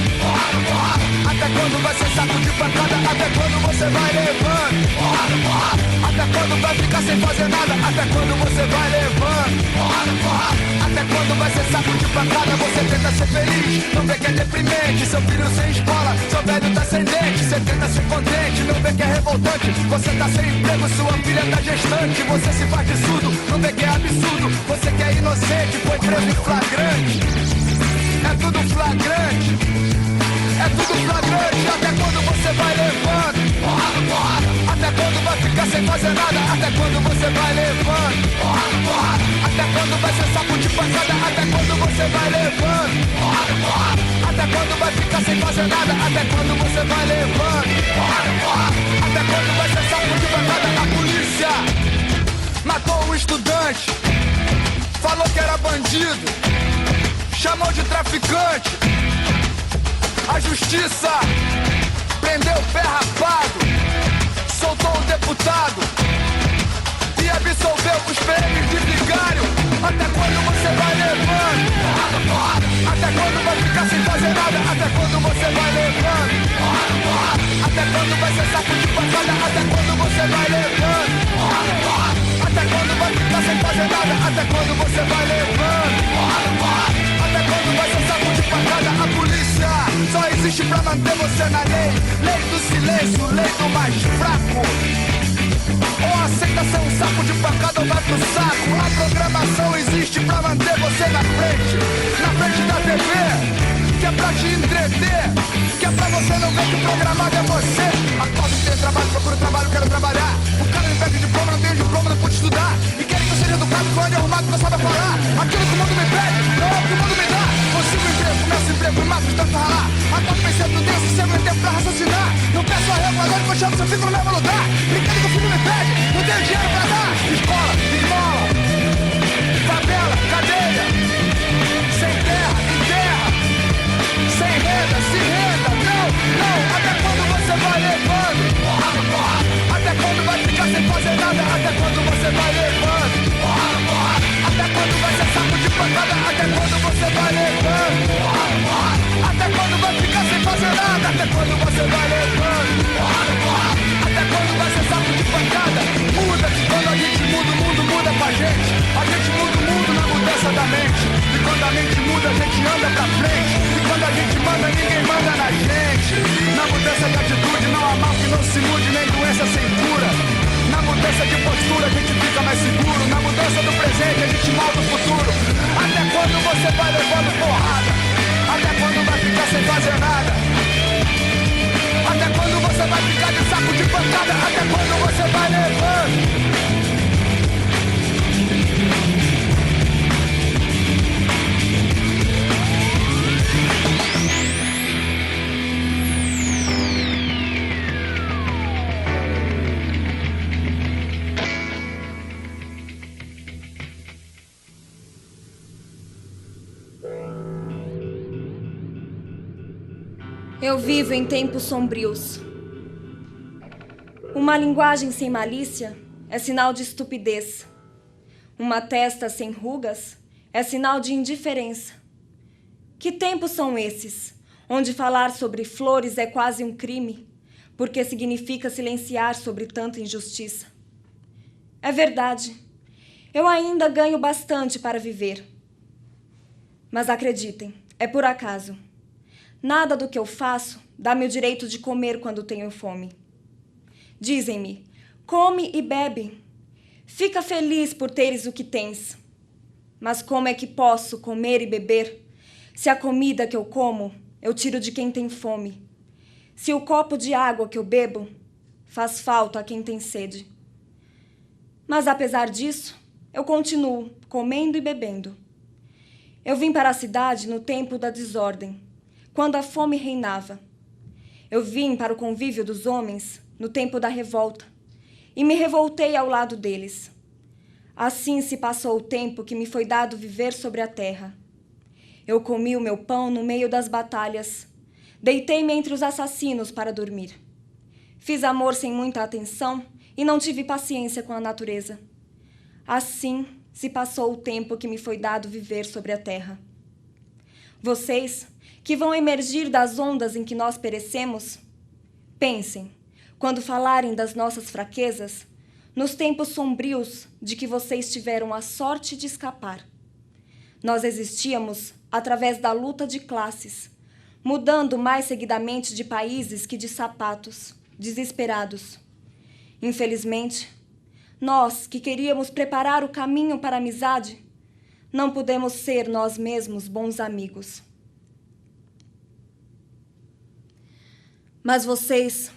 Até quando vai ser saco de pancada? Até quando você vai levando? Até quando vai ficar sem fazer nada? Até quando você vai levando? Até quando vai ser saco de pancada? Você tenta ser feliz, não vê que é deprimente. Seu filho sem escola, seu velho tá sem dente. Você tenta ser contente, não vê que é revoltante. Você tá sem emprego, sua filha tá gestante. Você se faz de surdo, não vê que é absurdo. Você que é inocente, foi preso em flagrante. É tudo flagrante, é tudo flagrante. Até quando você vai levando? Até quando vai ficar sem fazer nada? Até quando você vai levando? Até quando vai ser saco de pancada? Até quando você vai levando? Até quando vai ficar sem fazer nada? Até quando você vai levando? Até quando vai ser saco de pancada? A polícia matou um estudante, falou que era bandido, chamou de traficante. A justiça prendeu o pé rapado, soltou o deputado e absolveu os PMs de vigário. Até quando você vai levando? Até quando vai ficar sem fazer nada? Até quando você vai levando? Até quando vai ser saco de pancada? Até quando você vai levando? Até quando vai ficar sem fazer nada? Até quando você vai levando? Até quando vai ser saco de pancada? A polícia só existe pra manter você na lei. Lei do silêncio, lei do mais fraco. Ou aceita ser um saco de pancada ou vai pro saco. A programação existe pra manter você na frente da TV, que é pra te entreter, que é pra você não ver que o programado é você. Acordo que tem trabalho, procuro trabalho, quero trabalhar. O cara me pede diploma, não tenho diploma, não pude estudar. E querem que eu seja educado, que eu ande arrumado, que eu saiba falar. Aquilo que o mundo me pede, não é o que o mundo me dá. Consigo emprego, começo emprego, me mato de tanto ralar. Acordo pensando, não tenho sossego, nem tempo pra raciocinar. Não peço arrego, agora que eu chamo, se eu fico no mesmo lugar. Brincando que o filho me pede, não tenho dinheiro pra dar. Escola, esmola, favela, cadeia. Sem terra, em terra. Sem renda, se renda. Não, não, até quando você vai levando? Até quando vai ficar sem fazer nada? Até quando você vai levando? Até quando vai ser saco de pancada? Até quando você vai levando? Até quando vai ficar sem fazer nada? Até quando você vai levando? Até quando vai ser saco de pancada? Muda que quando a gente muda, o mundo muda com a gente. A gente muda o mundo na mudança da mente. E quando a mente muda, a gente anda pra frente. E quando a gente manda, ninguém manda na gente. Na mudança de atitude, não há mal que não se mude, nem doença sem cura. Na mudança de postura, a gente fica mais seguro. Na mudança do presente, a gente molda o futuro. Até quando você vai levando porrada? Até quando vai ficar sem fazer nada? Até quando você vai ficar de saco de pancada? Até quando você vai levando? Eu vivo em tempos sombrios. Uma linguagem sem malícia é sinal de estupidez. Uma testa sem rugas é sinal de indiferença. Que tempos são esses, onde falar sobre flores é quase um crime, porque significa silenciar sobre tanta injustiça? É verdade, eu ainda ganho bastante para viver. Mas acreditem, é por acaso. Nada do que eu faço dá-me o direito de comer quando tenho fome. Dizem-me, come e bebe. Fica feliz por teres o que tens. Mas como é que posso comer e beber se a comida que eu como eu tiro de quem tem fome? se o copo de água que eu bebo faz falta a quem tem sede. Mas apesar disso, eu continuo comendo e bebendo. Eu vim para a cidade no tempo da desordem, quando a fome reinava. Eu vim para o convívio dos homens no tempo da revolta, e me revoltei ao lado deles. Assim se passou o tempo que me foi dado viver sobre a terra. Eu comi o meu pão no meio das batalhas, deitei-me entre os assassinos para dormir. Fiz amor sem muita atenção e não tive paciência com a natureza. Assim se passou o tempo que me foi dado viver sobre a terra. Vocês, que vão emergir das ondas em que nós perecemos, pensem, quando falarem das nossas fraquezas, nos tempos sombrios de que vocês tiveram a sorte de escapar. Nós existíamos através da luta de classes, mudando mais seguidamente de países que de sapatos, desesperados. Infelizmente, nós que queríamos preparar o caminho para a amizade, não pudemos ser nós mesmos bons amigos. Mas vocês,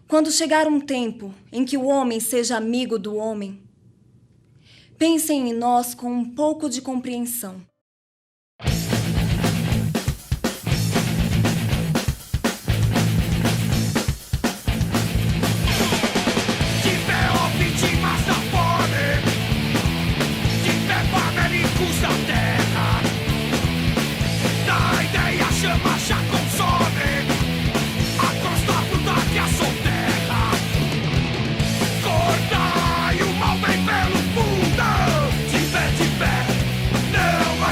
quando chegar um tempo em que o homem seja amigo do homem, pensem em nós com um pouco de compreensão. Não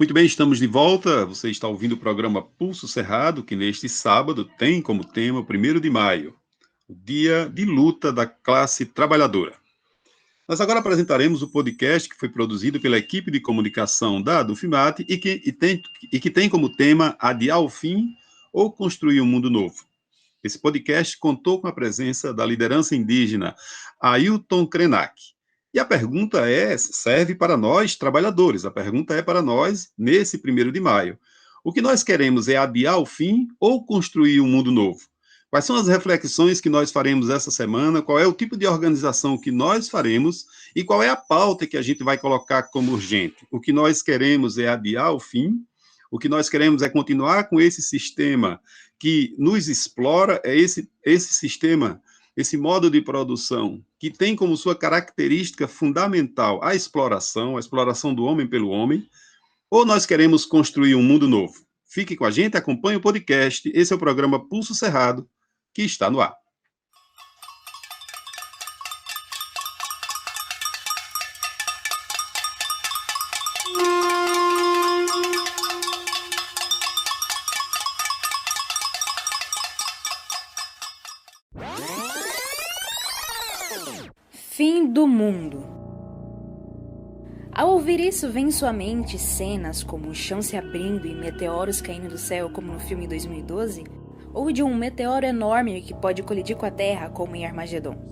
Muito bem, estamos de volta. Você está ouvindo o programa Pulso Cerrado, que neste sábado tem como tema o 1º de maio, o Dia de Luta da Classe Trabalhadora. Nós agora apresentaremos o podcast que foi produzido pela equipe de comunicação da Dufimate e que tem como tema Adiar o Fim ou Construir um Mundo Novo. Esse podcast contou com a presença da liderança indígena Ailton Krenak. E a pergunta serve para nós, trabalhadores. A pergunta é para nós, nesse 1º de maio. O que nós queremos é adiar o fim ou construir um mundo novo? Quais são as reflexões que nós faremos essa semana? Qual é o tipo de organização que nós faremos? E qual é a pauta que a gente vai colocar como urgente? O que nós queremos é adiar o fim? O que nós queremos é continuar com esse sistema que nos explora? É esse sistema, esse modo de produção que tem como sua característica fundamental a exploração do homem pelo homem, ou nós queremos construir um mundo novo? Fique com a gente, acompanhe o podcast. Esse é o programa Pulso Cerrado, que está no ar. Fim do mundo. Ao ouvir isso, vem em sua mente cenas como o chão se abrindo e meteoros caindo do céu, como no filme 2012, ou de um meteoro enorme que pode colidir com a Terra, como em Armagedon.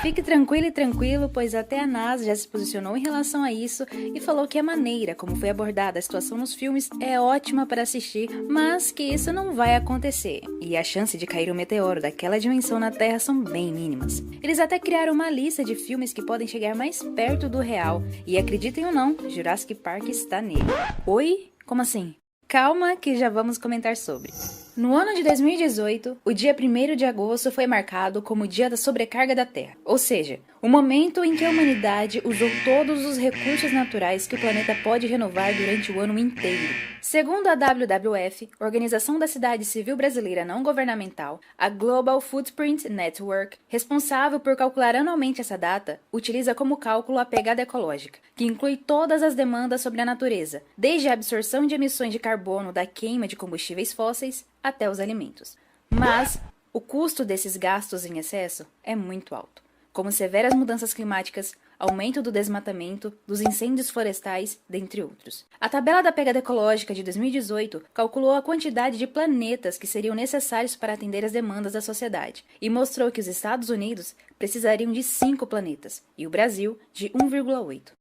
Fique tranquilo, pois até a NASA já se posicionou em relação a isso e falou que a maneira como foi abordada a situação nos filmes é ótima para assistir, mas que isso não vai acontecer, e a chance de cair um meteoro daquela dimensão na Terra são bem mínimas. Eles até criaram uma lista de filmes que podem chegar mais perto do real, e acreditem ou não, Jurassic Park está nele. Oi? Como assim? Calma que já vamos comentar sobre. No ano de 2018, o dia 1º de agosto foi marcado como o dia da sobrecarga da Terra, ou seja, o momento em que a humanidade usou todos os recursos naturais que o planeta pode renovar durante o ano inteiro. Segundo a WWF, Organização da Cidade Civil Brasileira Não Governamental, a Global Footprint Network, responsável por calcular anualmente essa data, utiliza como cálculo a pegada ecológica, que inclui todas as demandas sobre a natureza, desde a absorção de emissões de carbono da queima de combustíveis fósseis até os alimentos. Mas o custo desses gastos em excesso é muito alto, como severas mudanças climáticas, aumento do desmatamento, dos incêndios florestais, dentre outros. A tabela da pegada ecológica de 2018 calculou a quantidade de planetas que seriam necessários para atender as demandas da sociedade e mostrou que os Estados Unidos precisariam de 5 planetas e o Brasil de 1,8.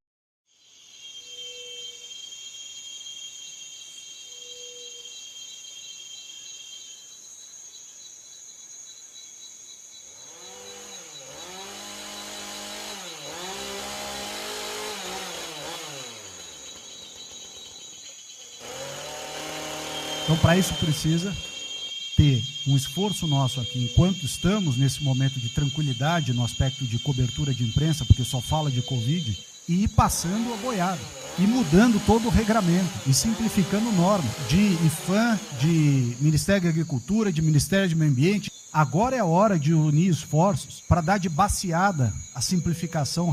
Então, para isso precisa ter um esforço nosso aqui, enquanto estamos nesse momento de tranquilidade no aspecto de cobertura de imprensa, porque só fala de Covid, e ir passando a boiada, e mudando todo o regramento, e simplificando normas de IFAM, de Ministério da Agricultura, de Ministério do Meio Ambiente. Agora é a hora de unir esforços para dar de baseada a simplificação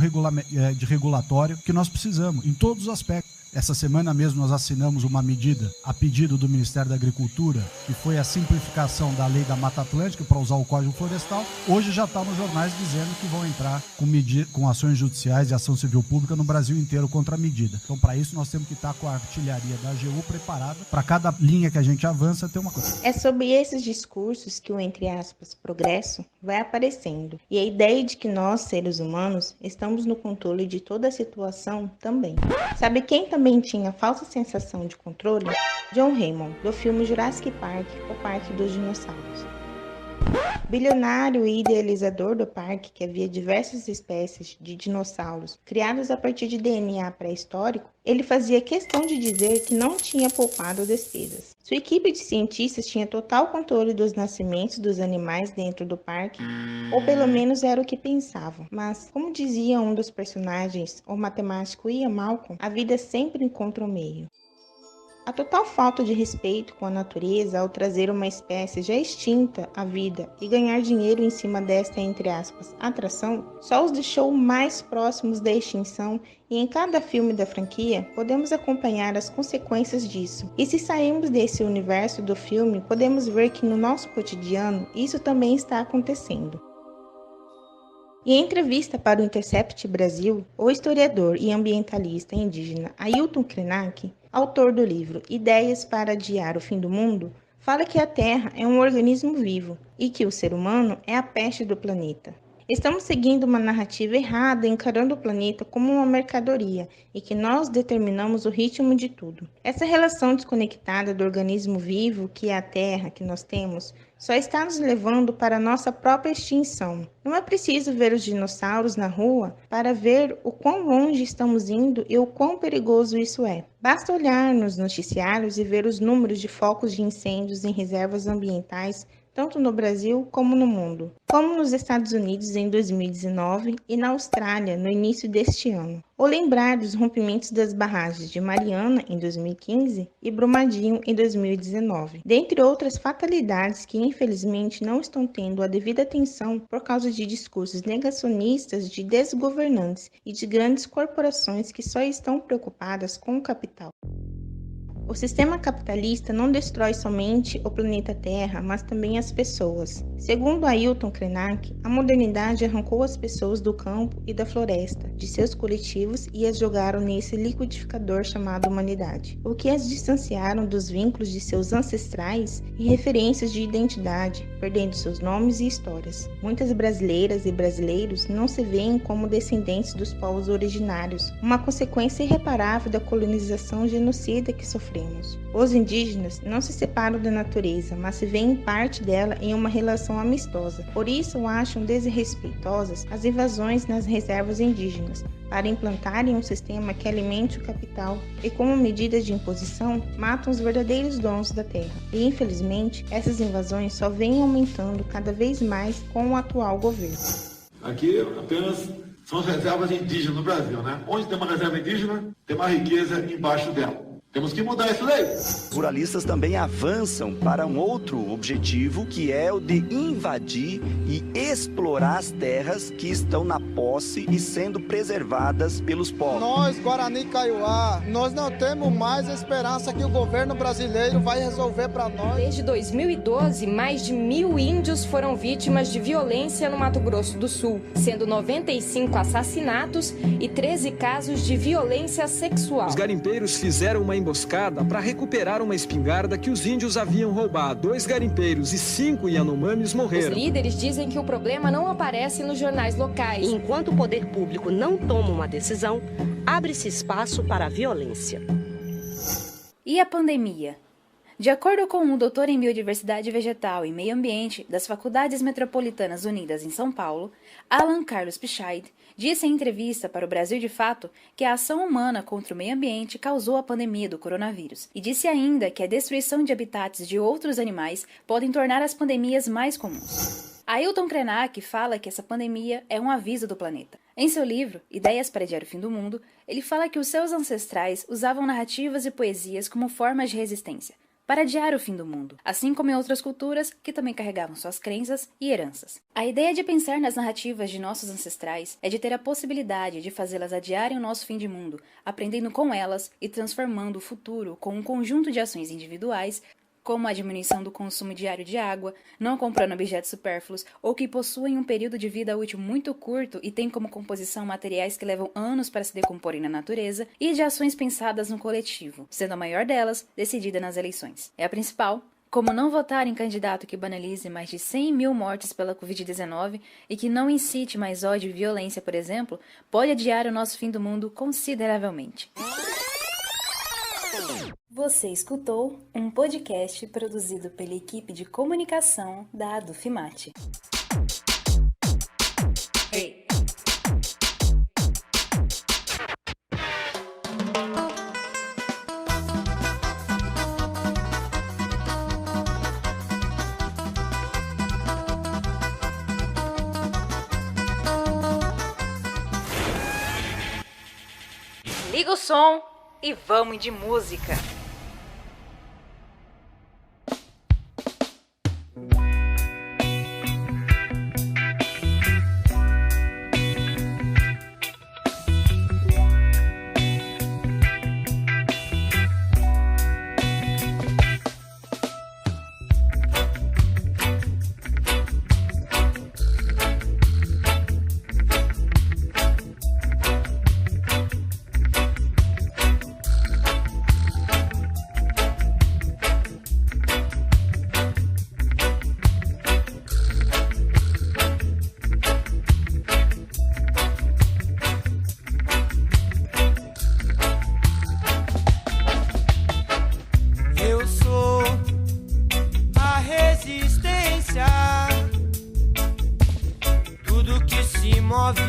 de regulatório que nós precisamos, em todos os aspectos. Essa semana mesmo nós assinamos uma medida a pedido do Ministério da Agricultura, que foi a simplificação da lei da Mata Atlântica para usar o Código Florestal. Hoje já está nos jornais dizendo que vão entrar com ações judiciais e ação civil pública no Brasil inteiro contra a medida. Então, para isso, nós temos que estar com a artilharia da AGU preparada para cada linha que a gente avança ter uma coisa. É sobre esses discursos que o, entre aspas, progresso vai aparecendo. E a ideia de que nós, seres humanos, estamos no controle de toda a situação também. Sabe quem também tinha falsa sensação de controle? John Hammond, do filme Jurassic Park, o Parque dos Dinossauros. Bilionário e idealizador do parque, que havia diversas espécies de dinossauros criados a partir de DNA pré-histórico, ele fazia questão de dizer que não tinha poupado despesas. Sua equipe de cientistas tinha total controle dos nascimentos dos animais dentro do parque, ou pelo menos era o que pensavam. Mas, como dizia um dos personagens, o matemático Ian Malcolm, a vida sempre encontra um meio. A total falta de respeito com a natureza ao trazer uma espécie já extinta à vida e ganhar dinheiro em cima desta, entre aspas, atração, só os deixou mais próximos da extinção, e em cada filme da franquia podemos acompanhar as consequências disso. E se sairmos desse universo do filme, podemos ver que no nosso cotidiano isso também está acontecendo. Em entrevista para o Intercept Brasil, o historiador e ambientalista indígena Ailton Krenak, autor do livro Ideias para Adiar o Fim do Mundo, fala que a Terra é um organismo vivo e que o ser humano é a peste do planeta. Estamos seguindo uma narrativa errada, encarando o planeta como uma mercadoria e que nós determinamos o ritmo de tudo. Essa relação desconectada do organismo vivo, que é a Terra, que nós temos, só está nos levando para a nossa própria extinção. Não é preciso ver os dinossauros na rua para ver o quão longe estamos indo e o quão perigoso isso é. Basta olhar nos noticiários e ver os números de focos de incêndios em reservas ambientais, tanto no Brasil como no mundo, como nos Estados Unidos em 2019 e na Austrália no início deste ano. Ou lembrar dos rompimentos das barragens de Mariana em 2015 e Brumadinho em 2019, dentre outras fatalidades que infelizmente não estão tendo a devida atenção por causa de discursos negacionistas de desgovernantes e de grandes corporações que só estão preocupadas com o capital. O sistema capitalista não destrói somente o planeta Terra, mas também as pessoas. Segundo Ailton Krenak, a modernidade arrancou as pessoas do campo e da floresta, de seus coletivos e as jogaram nesse liquidificador chamado humanidade, o que as distanciaram dos vínculos de seus ancestrais e referências de identidade, perdendo seus nomes e histórias. Muitas brasileiras e brasileiros não se veem como descendentes dos povos originários, uma consequência irreparável da colonização genocida que sofremos. Os indígenas não se separam da natureza, mas se veem parte dela em uma relação amistosa. Por isso, acham desrespeitosas as invasões nas reservas indígenas, para implantarem um sistema que alimente o capital e, como medida de imposição, matam os verdadeiros donos da terra. E, infelizmente, essas invasões só vêm aumentando cada vez mais com o atual governo. Aqui apenas são as reservas indígenas no Brasil, né? Onde tem uma reserva indígena, tem uma riqueza embaixo dela. Temos que mudar isso daí. Os ruralistas também avançam para um outro objetivo, que é o de invadir e explorar as terras que estão na posse e sendo preservadas pelos povos. Nós, Guarani Kaiowá, nós não temos mais esperança que o governo brasileiro vai resolver para nós. Desde 2012, mais de 1.000 índios foram vítimas de violência no Mato Grosso do Sul, sendo 95 assassinatos e 13 casos de violência sexual. Os garimpeiros fizeram uma emboscada para recuperar uma espingarda que os índios haviam roubado. 2 garimpeiros e 5 Yanomamis morreram. Os líderes dizem que o problema não aparece nos jornais locais. E enquanto o poder público não toma uma decisão, abre-se espaço para a violência. E a pandemia? De acordo com o doutor em Biodiversidade Vegetal e Meio Ambiente das Faculdades Metropolitanas Unidas em São Paulo, Alan Carlos Pichaid, disse em entrevista para o Brasil de Fato que a ação humana contra o meio ambiente causou a pandemia do coronavírus, e disse ainda que a destruição de habitats de outros animais podem tornar as pandemias mais comuns. Ailton Krenak fala que essa pandemia é um aviso do planeta. Em seu livro, Ideias para Adiar o Fim do Mundo, ele fala que os seus ancestrais usavam narrativas e poesias como formas de resistência, para adiar o fim do mundo, assim como em outras culturas que também carregavam suas crenças e heranças. A ideia de pensar nas narrativas de nossos ancestrais é de ter a possibilidade de fazê-las adiarem o nosso fim de mundo, aprendendo com elas e transformando o futuro com um conjunto de ações individuais, como a diminuição do consumo diário de água, não comprando objetos supérfluos ou que possuem um período de vida útil muito curto e têm como composição materiais que levam anos para se decomporem na natureza, e de ações pensadas no coletivo, sendo a maior delas decidida nas eleições. É a principal, como não votar em candidato que banalize mais de 100 mil mortes pela Covid-19 e que não incite mais ódio e violência, por exemplo, pode adiar o nosso fim do mundo consideravelmente. Você escutou um podcast produzido pela equipe de comunicação da Adufimate. Hey. Liga o som e vamos de música.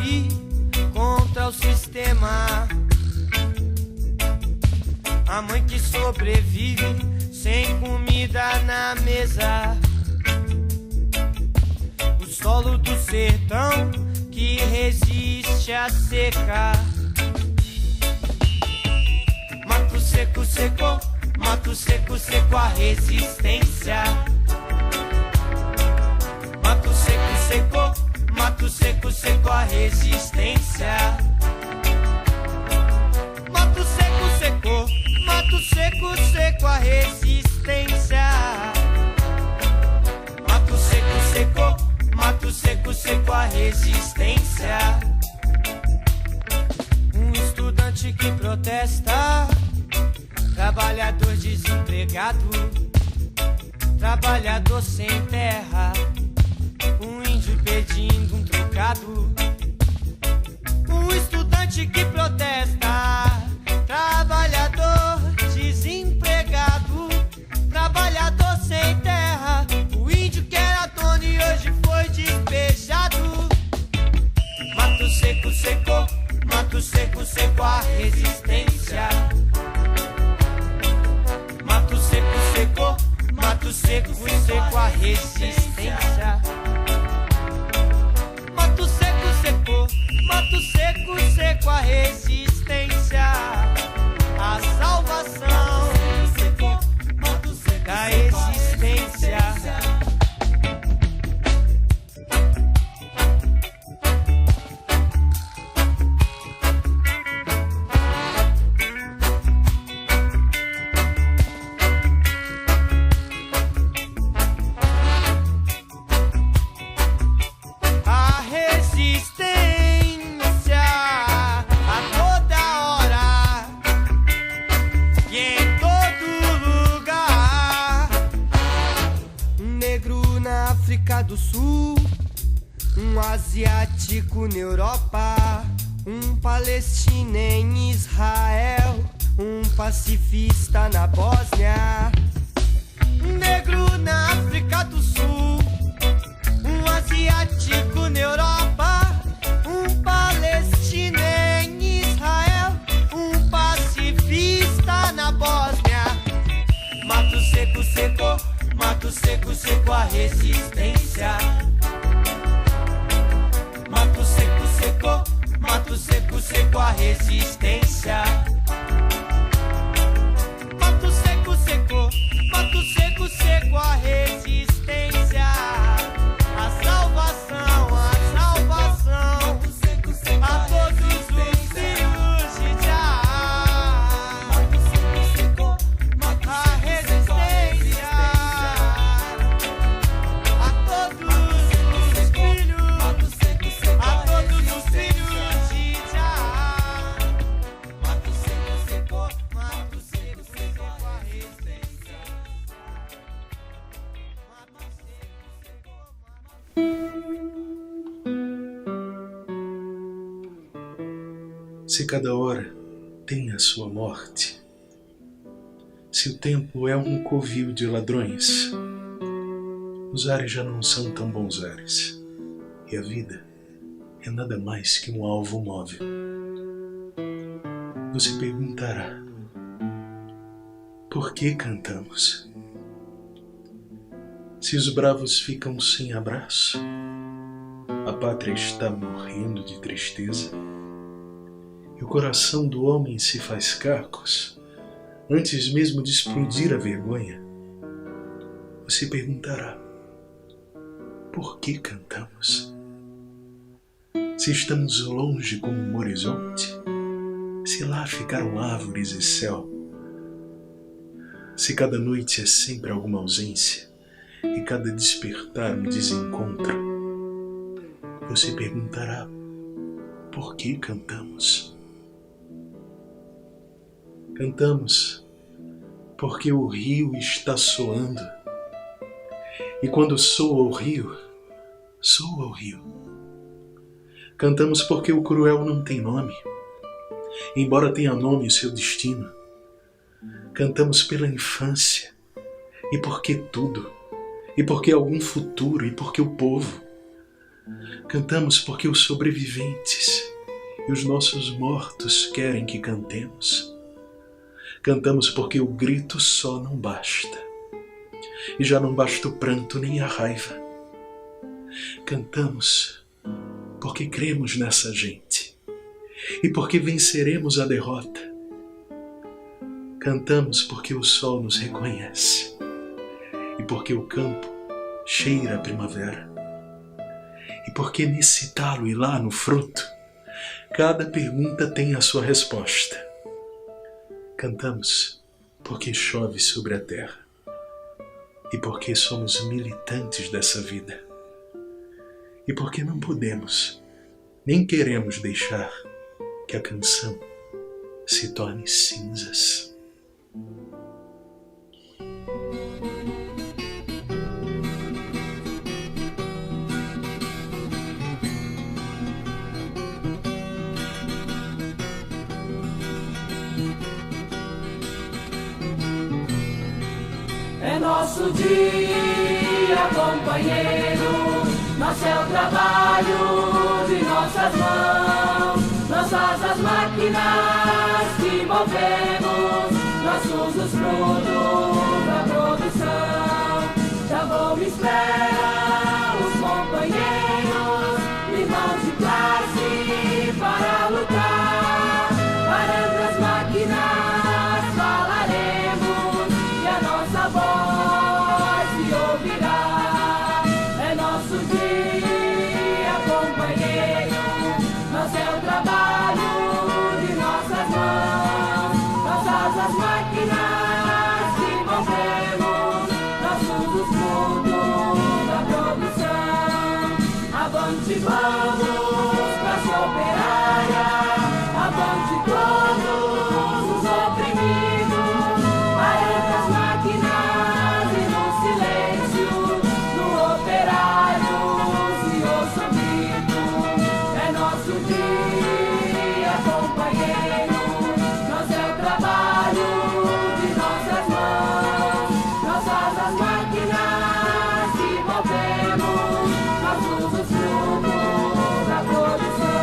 luta-se contra o sistema. A mãe que sobrevive sem comida na mesa. O solo do sertão que resiste à seca. Mato seco, secou. Mato seco, seco a resistência. Mato seco, secou. Mato seco, seco a resistência. Mato seco, secou. Mato seco, seco a resistência. Mato seco, secou. Mato seco, seco a resistência. Um estudante que protesta. Trabalhador desempregado. Trabalhador sem terra. Um índio pedindo um trocado. Um estudante que protesta. Trabalhador desempregado. Trabalhador sem terra. O índio que era dono e hoje foi despejado. Mato seco, secou. Mato seco, seco a resistência. Mato seco, secou. Mato seco, seco a resistência. Mato seco, secou. Mato seco, seco a resistência. A salvação da existência. Do Sul, um asiático na Europa, um palestino em Israel, um pacifista na Bósnia, um negro na África do Sul, um asiático na Europa, um palestino em Israel, um pacifista na Bósnia. Mato seco, secou. Mato seco, seco a resistência. Mato seco, secou. Mato seco, seco a resistência. Mato seco, secou. Mato seco, seco a resistência. A salvação, a salvação. A todos os filhos de Jah. Mato seco, secou. A resistência. Se cada hora tem a sua morte, se o tempo é um covil de ladrões, os ares já não são tão bons ares, e a vida é nada mais que um alvo móvel. Você perguntará, por que cantamos? Se os bravos ficam sem abraço, a pátria está morrendo de tristeza, e o coração do homem se faz cacos, antes mesmo de explodir a vergonha, você perguntará, por que cantamos? Se estamos longe como um horizonte, se lá ficaram árvores e céu, se cada noite é sempre alguma ausência e cada despertar um desencontro, você perguntará, por que cantamos? Cantamos porque o rio está soando, e quando soa o rio, soa o rio. Cantamos porque o cruel não tem nome, embora tenha nome o seu destino. Cantamos pela infância, e porque tudo, e porque algum futuro, e porque o povo. Cantamos porque os sobreviventes e os nossos mortos querem que cantemos. Cantamos porque o grito só não basta. E já não basta o pranto nem a raiva. Cantamos porque cremos nessa gente e porque venceremos a derrota. Cantamos porque o sol nos reconhece e porque o campo cheira a primavera e porque nesse talo e lá no fruto cada pergunta tem a sua resposta. Cantamos porque chove sobre a terra e porque somos militantes dessa vida e porque não podemos nem queremos deixar que a canção se torne cinzas. É nosso dia, companheiro, nosso é o trabalho de nossas mãos, nossas as máquinas que movemos, nossos os frutos da produção. Já vou me esperar os companheiros, irmãos de classe para lutar, parando as máquinas falaremos e a nossa voz se ouvirá. É nosso dia, companheiro, nosso é o trabalho de nossas mãos, nossas as máquinas que movemos, nossos os frutos da produção. Avante vamos, classe operária, avante todos os oprimidos, parando as máquinas e no silêncio, no operário se ouça o grito. É nosso dia, companheiro, nosso é o trabalho de nossas mãos, nossas as máquinas que movemos, nossos os frutos da produção.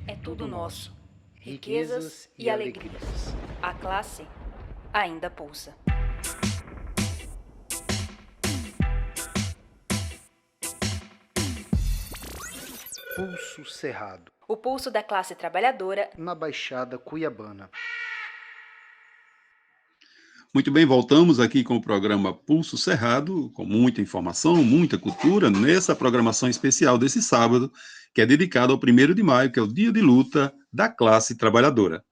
É tudo nosso. Riquezas e alegrias. A classe ainda pulsa. Pulso Cerrado, O pulso da classe trabalhadora na Baixada Cuiabana. Muito bem, voltamos aqui com o programa Pulso Cerrado, com muita informação, muita cultura, nessa programação especial desse sábado, que é dedicada ao 1º de maio, que é o dia de luta da classe trabalhadora.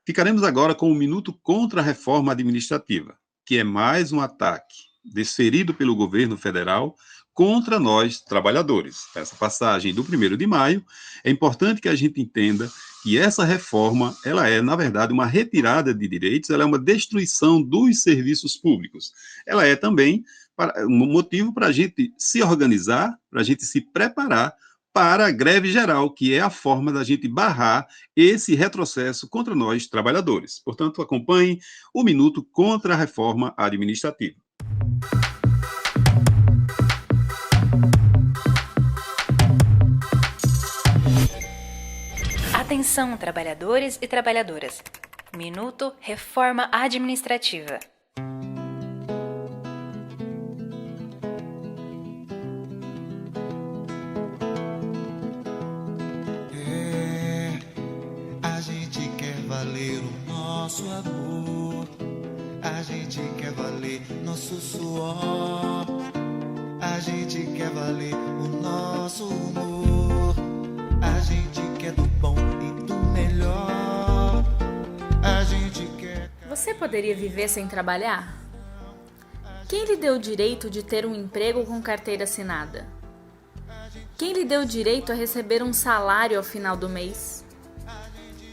Ficaremos agora com o Minuto contra a Reforma Administrativa, que é mais um ataque desferido pelo governo federal contra nós, trabalhadores. Essa passagem do 1º de maio, é importante que a gente entenda que essa reforma, ela é, na verdade, uma retirada de direitos, ela é uma destruição dos serviços públicos. Ela é também um motivo para a gente se organizar, para a gente se preparar para a greve geral, que é a forma da gente barrar esse retrocesso contra nós, trabalhadores. Portanto, acompanhe o Minuto contra a Reforma Administrativa. Atenção, trabalhadores e trabalhadoras. Minuto Reforma Administrativa. A gente quer valer o nosso amor, a gente quer valer nosso suor, a gente quer valer o nosso humor, a gente quer do bom e do melhor, a gente quer... Você poderia viver sem trabalhar? Quem lhe deu o direito de ter um emprego com carteira assinada? Quem lhe deu o direito a receber um salário ao final do mês?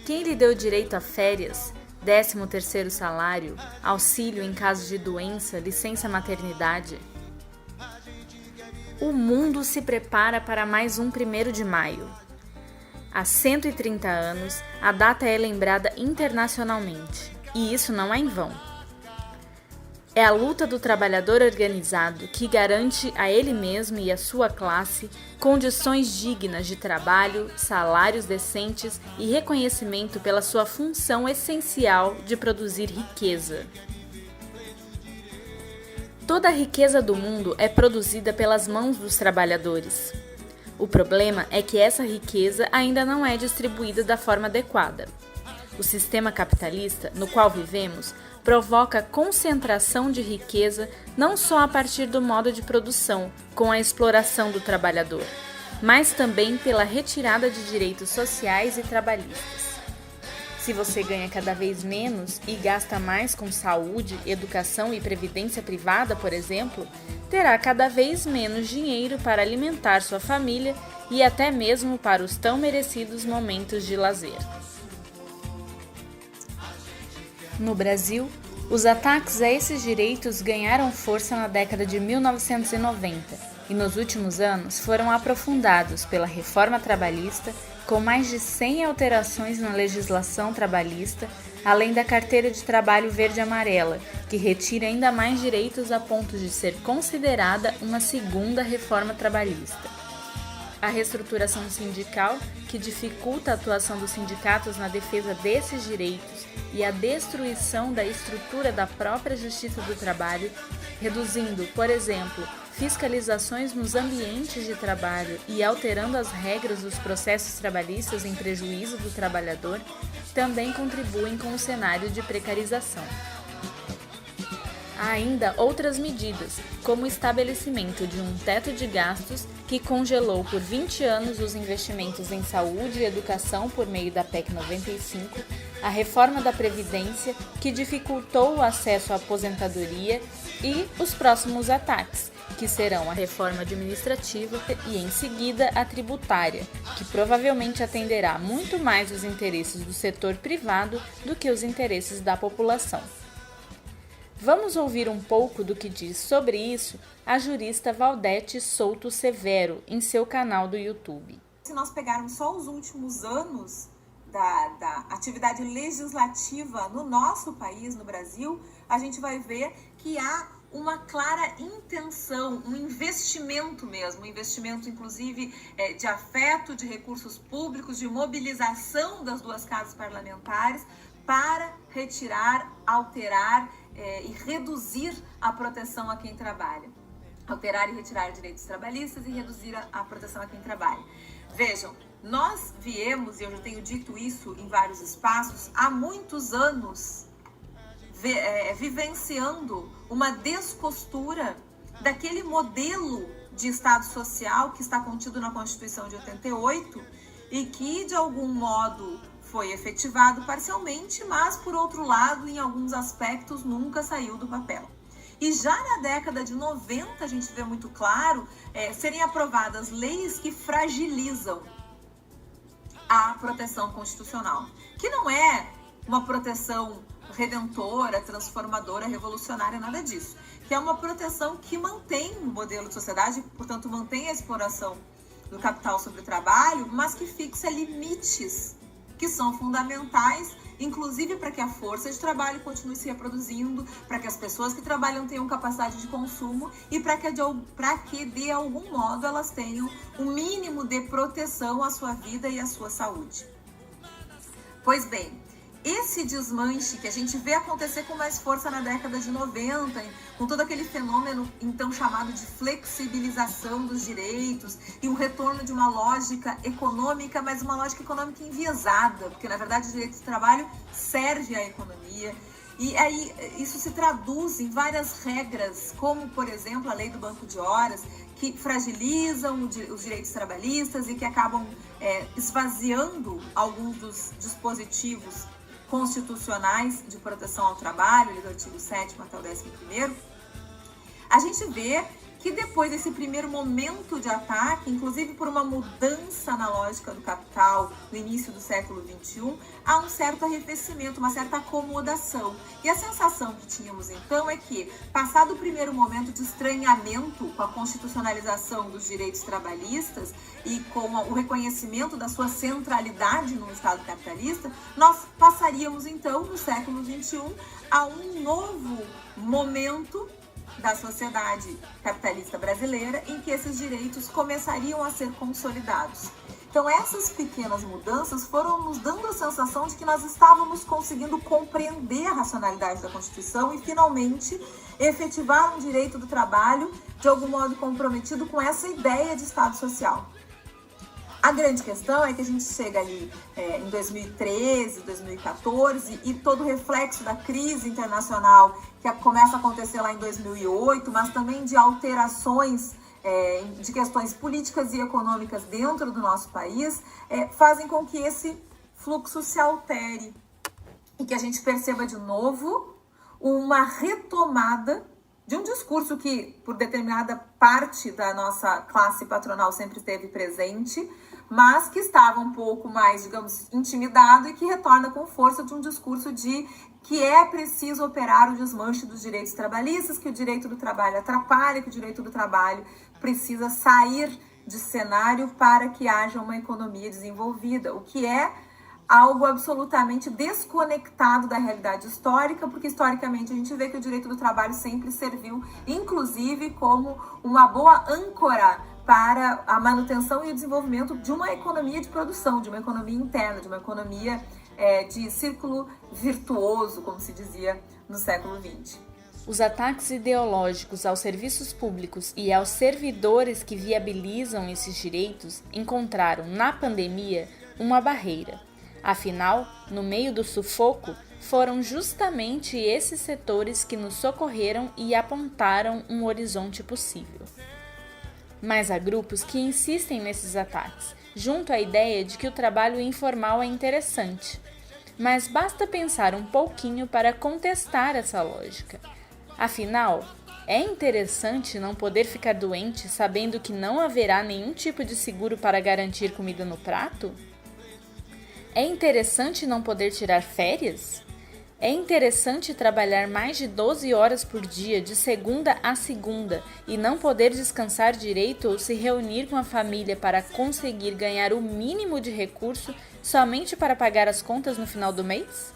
Quem lhe deu direito a férias, 13º salário, auxílio em caso de doença, licença maternidade? O mundo se prepara para mais um 1º de maio. Há 130 anos, a data é lembrada internacionalmente, e isso não é em vão. É a luta do trabalhador organizado que garante a ele mesmo e a sua classe condições dignas de trabalho, salários decentes e reconhecimento pela sua função essencial de produzir riqueza. Toda a riqueza do mundo é produzida pelas mãos dos trabalhadores. O problema é que essa riqueza ainda não é distribuída da forma adequada. O sistema capitalista no qual vivemos provoca concentração de riqueza não só a partir do modo de produção, com a exploração do trabalhador, mas também pela retirada de direitos sociais e trabalhistas. Se você ganha cada vez menos e gasta mais com saúde, educação e previdência privada, por exemplo, terá cada vez menos dinheiro para alimentar sua família e até mesmo para os tão merecidos momentos de lazer. No Brasil, os ataques a esses direitos ganharam força na década de 1990 e nos últimos anos foram aprofundados pela reforma trabalhista, com mais de 100 alterações na legislação trabalhista, além da carteira de trabalho verde-amarela, que retira ainda mais direitos a ponto de ser considerada uma segunda reforma trabalhista. A reestruturação sindical, que dificulta a atuação dos sindicatos na defesa desses direitos, e a destruição da estrutura da própria Justiça do Trabalho, reduzindo, por exemplo, fiscalizações nos ambientes de trabalho e alterando as regras dos processos trabalhistas em prejuízo do trabalhador, também contribuem com o cenário de precarização. Há ainda outras medidas, como o estabelecimento de um teto de gastos que congelou por 20 anos os investimentos em saúde e educação por meio da PEC 95, a reforma da Previdência, que dificultou o acesso à aposentadoria, e os próximos ataques, que serão a reforma administrativa e, em seguida, a tributária, que provavelmente atenderá muito mais os interesses do setor privado do que os interesses da população. Vamos ouvir um pouco do que diz sobre isso a jurista Valdete Souto Severo em seu canal do YouTube. Se nós pegarmos só os últimos anos da atividade legislativa no nosso país, no Brasil, a gente vai ver que há uma clara intenção, um investimento mesmo, um investimento inclusive de afeto, de recursos públicos, de mobilização das duas casas parlamentares para retirar, alterar e reduzir a proteção a quem trabalha. Alterar e retirar direitos trabalhistas e reduzir a proteção a quem trabalha. Vejam, nós viemos, e eu já tenho dito isso em vários espaços, há muitos anos vivenciando uma descostura daquele modelo de Estado social que está contido na Constituição de 88 e que, de algum modo, foi efetivado parcialmente, mas, por outro lado, em alguns aspectos, nunca saiu do papel. E já na década de 90, a gente vê muito claro, serem aprovadas leis que fragilizam a proteção constitucional, que não é uma proteção redentora, transformadora, revolucionária, nada disso, que é uma proteção que mantém o modelo de sociedade, portanto, mantém a exploração do capital sobre o trabalho, mas que fixa limites que são fundamentais, inclusive para que a força de trabalho continue se reproduzindo, para que as pessoas que trabalham tenham capacidade de consumo e para que de algum modo elas tenham um mínimo de proteção à sua vida e à sua saúde. Pois bem, esse desmanche que a gente vê acontecer com mais força na década de 90, com todo aquele fenômeno então chamado de flexibilização dos direitos e um retorno de uma lógica econômica, mas uma lógica econômica enviesada, porque na verdade o direito do trabalho serve à economia. E aí isso se traduz em várias regras, como por exemplo a lei do banco de horas, que fragilizam os direitos trabalhistas e que acabam esvaziando alguns dos dispositivos constitucionais de proteção ao trabalho, do artigo 7º até o 11º, a gente vê que depois desse primeiro momento de ataque, inclusive por uma mudança na lógica do capital no início do século XXI, há um certo arrefecimento, uma certa acomodação. E a sensação que tínhamos então é que, passado o primeiro momento de estranhamento com a constitucionalização dos direitos trabalhistas e com o reconhecimento da sua centralidade no Estado capitalista, nós passaríamos então, no século XXI, a um novo momento da sociedade capitalista brasileira em que esses direitos começariam a ser consolidados. Então essas pequenas mudanças foram nos dando a sensação de que nós estávamos conseguindo compreender a racionalidade da Constituição e finalmente efetivar um direito do trabalho de algum modo comprometido com essa ideia de Estado social. A grande questão é que a gente chega ali em 2013, 2014 e todo o reflexo da crise internacional que começa a acontecer lá em 2008, mas também de alterações de questões políticas e econômicas dentro do nosso país, fazem com que esse fluxo se altere e que a gente perceba de novo uma retomada de um discurso que, por determinada parte da nossa classe patronal, sempre esteve presente, mas que estava um pouco mais, digamos, intimidado e que retorna com força de um discurso de que é preciso operar o desmanche dos direitos trabalhistas, que o direito do trabalho atrapalha, que o direito do trabalho precisa sair de cenário para que haja uma economia desenvolvida, o que é algo absolutamente desconectado da realidade histórica, porque historicamente a gente vê que o direito do trabalho sempre serviu, inclusive, como uma boa âncora para a manutenção e o desenvolvimento de uma economia de produção, de uma economia interna, de uma economia de círculo virtuoso, como se dizia no século XX. Os ataques ideológicos aos serviços públicos e aos servidores que viabilizam esses direitos encontraram na pandemia uma barreira. Afinal, no meio do sufoco, foram justamente esses setores que nos socorreram e apontaram um horizonte possível. Mas há grupos que insistem nesses ataques, junto à ideia de que o trabalho informal é interessante. Mas basta pensar um pouquinho para contestar essa lógica. Afinal, é interessante não poder ficar doente sabendo que não haverá nenhum tipo de seguro para garantir comida no prato? É interessante não poder tirar férias? É interessante trabalhar mais de 12 horas por dia, de segunda a segunda, e não poder descansar direito ou se reunir com a família para conseguir ganhar o mínimo de recurso somente para pagar as contas no final do mês?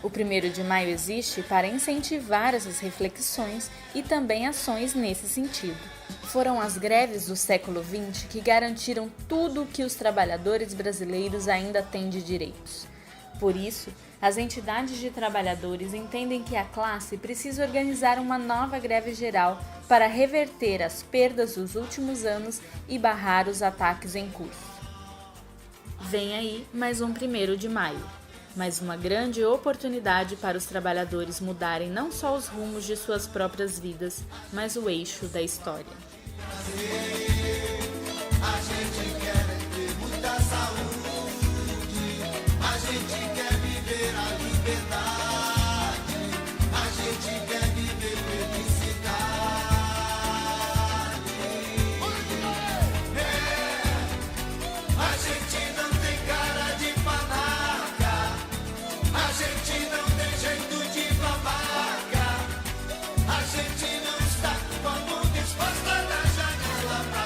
O 1º de maio existe para incentivar essas reflexões e também ações nesse sentido. Foram as greves do século XX que garantiram tudo o que os trabalhadores brasileiros ainda têm de direitos. Por isso, as entidades de trabalhadores entendem que a classe precisa organizar uma nova greve geral para reverter as perdas dos últimos anos e barrar os ataques em curso. Vem aí mais um 1º de maio. Mais uma grande oportunidade para os trabalhadores mudarem não só os rumos de suas próprias vidas, mas o eixo da história. A gente quer ter muita saúde, a gente quer viver a liberdade, a gente quer viver felicidade. A gente não tem cara de panaca, a gente não tem jeito de babaca, a gente não está como disposta da janela pra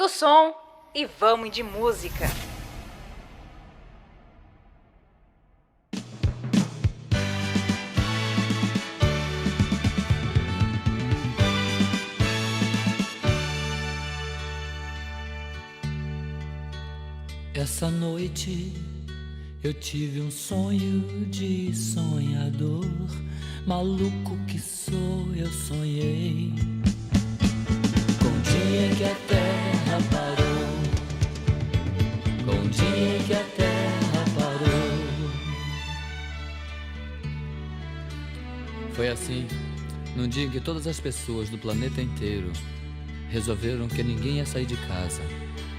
Liga o som e vamos de música. Essa noite eu tive um sonho de sonhador. Maluco que sou, eu sonhei com o dia em que a terra parou, com o dia em que a terra parou. Foi assim, num dia em que todas as pessoas do planeta inteiro resolveram que ninguém ia sair de casa,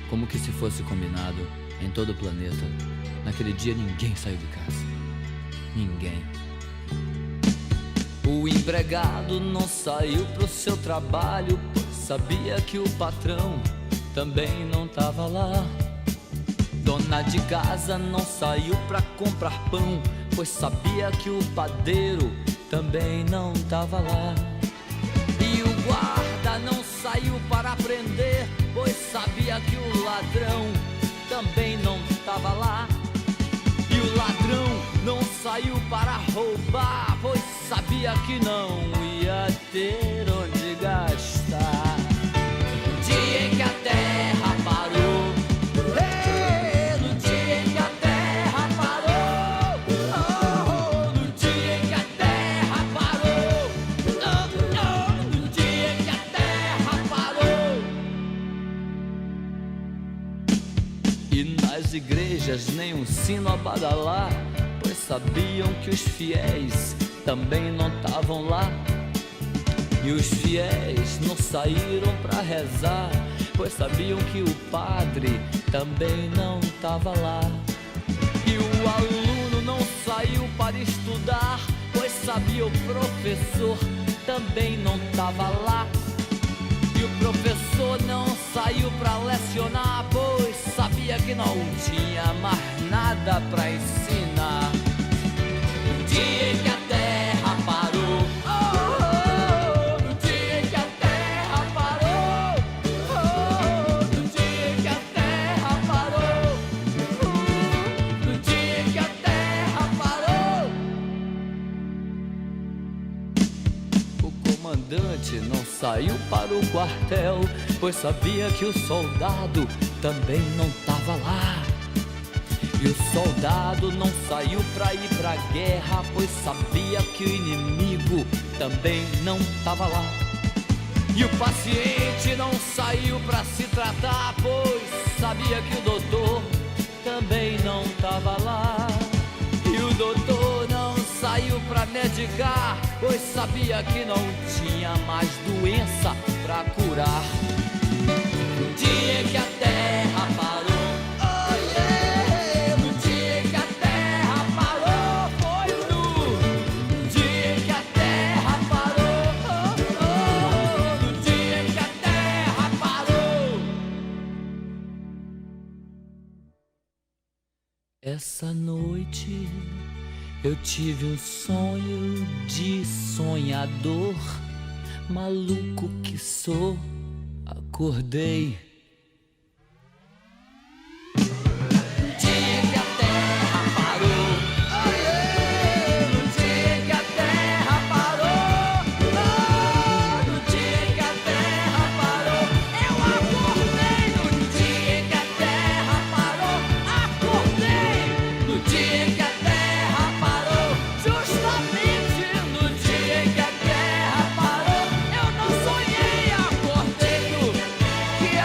como que se fosse combinado em todo o planeta. Naquele dia ninguém saiu de casa. Ninguém. O empregado não saiu pro seu trabalho, pois sabia que o patrão também não tava lá. Dona de casa não saiu pra comprar pão, pois sabia que o padeiro também não tava lá. E o guarda não saiu para prender, pois sabia que o ladrão também não tava lá. E o ladrão não saiu para roubar, pois sabia que não ia ter onde gastar. No dia em que a terra parou, no dia em que a terra parou, no dia em que a terra parou, no dia em que a terra parou. E nas igrejas nem um sino a badalar, pois sabiam que os fiéis também não estavam lá. E os fiéis não saíram pra rezar, pois sabiam que o padre também não estava lá. E o aluno não saiu para estudar, pois sabia o professor também não estava lá. E o professor não saiu pra lecionar, pois sabia que não tinha mais nada pra ensinar. No dia em que a terra parou, no dia em que a terra parou, no dia em que a terra parou, no dia em que a terra parou. O comandante não saiu para o quartel, pois sabia que o soldado também não tava lá. E o soldado não saiu pra ir pra guerra, pois sabia que o inimigo também não tava lá. E o paciente não saiu pra se tratar, pois sabia que o doutor também não tava lá. E o doutor não saiu pra medicar, pois sabia que não tinha mais doença pra curar. No dia em que a terra parou, no dia em que a terra parou, foi no dia em que a terra parou, no dia em que a terra parou. Essa noite eu tive um sonho de sonhador. Maluco que sou, acordei. No dia em que a terra parou, no dia em que a terra parou, no dia em que a terra parou, eu acordei. No dia em que a terra parou, acordei. No dia em que a terra parou, justamente no dia em que a terra parou, eu não sonhei, acordei no que a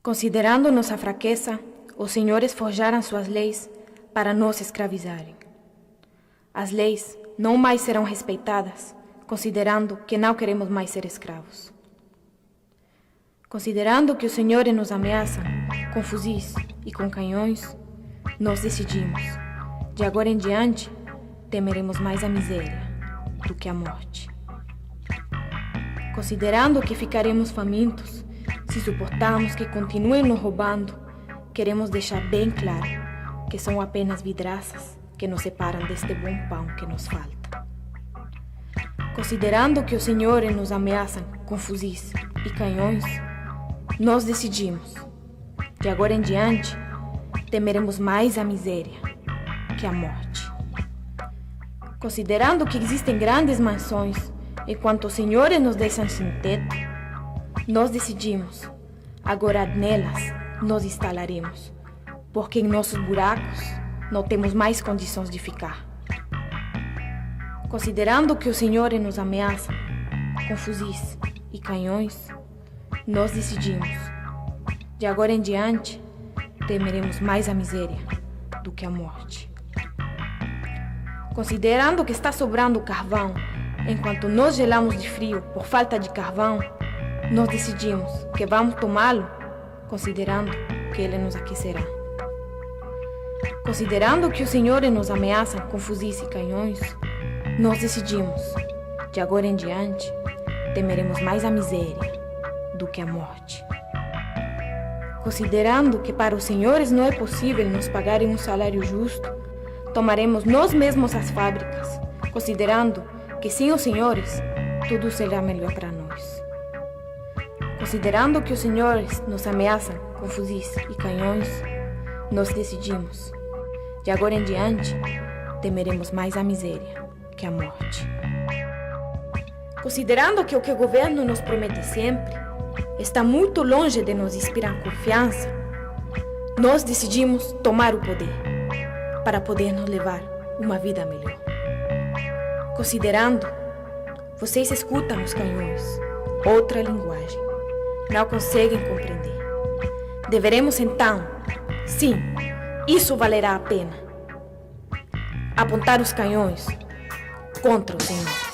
Considerando nossa fraqueza, os senhores forjaram suas leis para nos escravizarem. As leis não mais serão respeitadas, considerando que não queremos mais ser escravos. Considerando que os senhores nos ameaçam com fuzis e com canhões, nós decidimos, de agora em diante, temeremos mais a miséria do que a morte. Considerando que ficaremos famintos se suportarmos que continuem nos roubando queremos deixar bem claro que são apenas vidraças que nos separam deste bom pão que nos falta. Considerando que os senhores nos ameaçam com fuzis e canhões, nós decidimos, de agora em diante, temeremos mais a miséria que a morte. Considerando que existem grandes mansões enquanto os senhores nos deixam sem teto, nós decidimos, agora nelas nos instalaremos, porque em nossos buracos não temos mais condições de ficar. Considerando que os senhores nos ameaçam com fuzis e canhões, nós decidimos, de agora em diante, temeremos mais a miséria do que a morte. Considerando que está sobrando carvão, enquanto nós gelamos de frio por falta de carvão, nós decidimos que vamos tomá-lo, considerando que ele nos aquecerá. Considerando que os senhores nos ameaçam com fuzis e canhões, nós decidimos, de agora em diante, temeremos mais a miséria do que a morte. Considerando que para os senhores não é possível nos pagarem um salário justo, tomaremos nós mesmos as fábricas, considerando que sem os senhores, tudo será melhor para nós. Considerando que os senhores nos ameaçam com fuzis e canhões, nós decidimos, de agora em diante, temeremos mais a miséria que a morte. Considerando que o que o governo nos promete sempre está muito longe de nos inspirar confiança, nós decidimos tomar o poder para poder nos levar uma vida melhor. Considerando, vocês escutam os canhões, outra linguagem, não conseguem compreender. Deveremos então, sim, isso valerá a pena, apontar os canhões contra os senhores.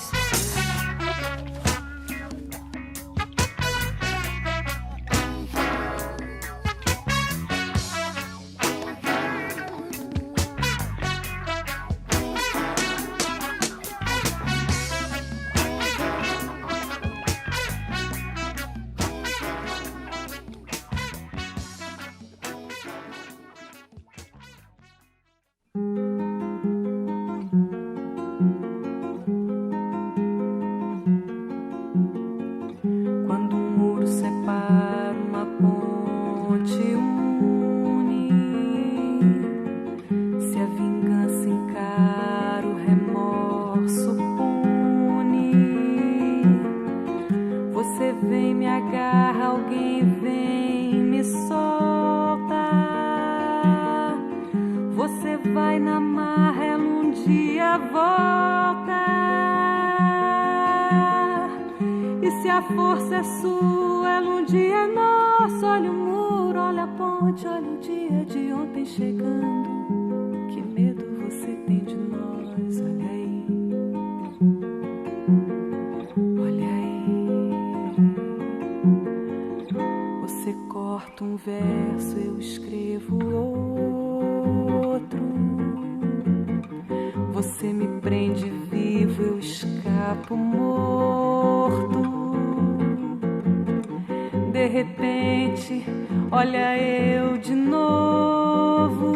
Olha eu de novo,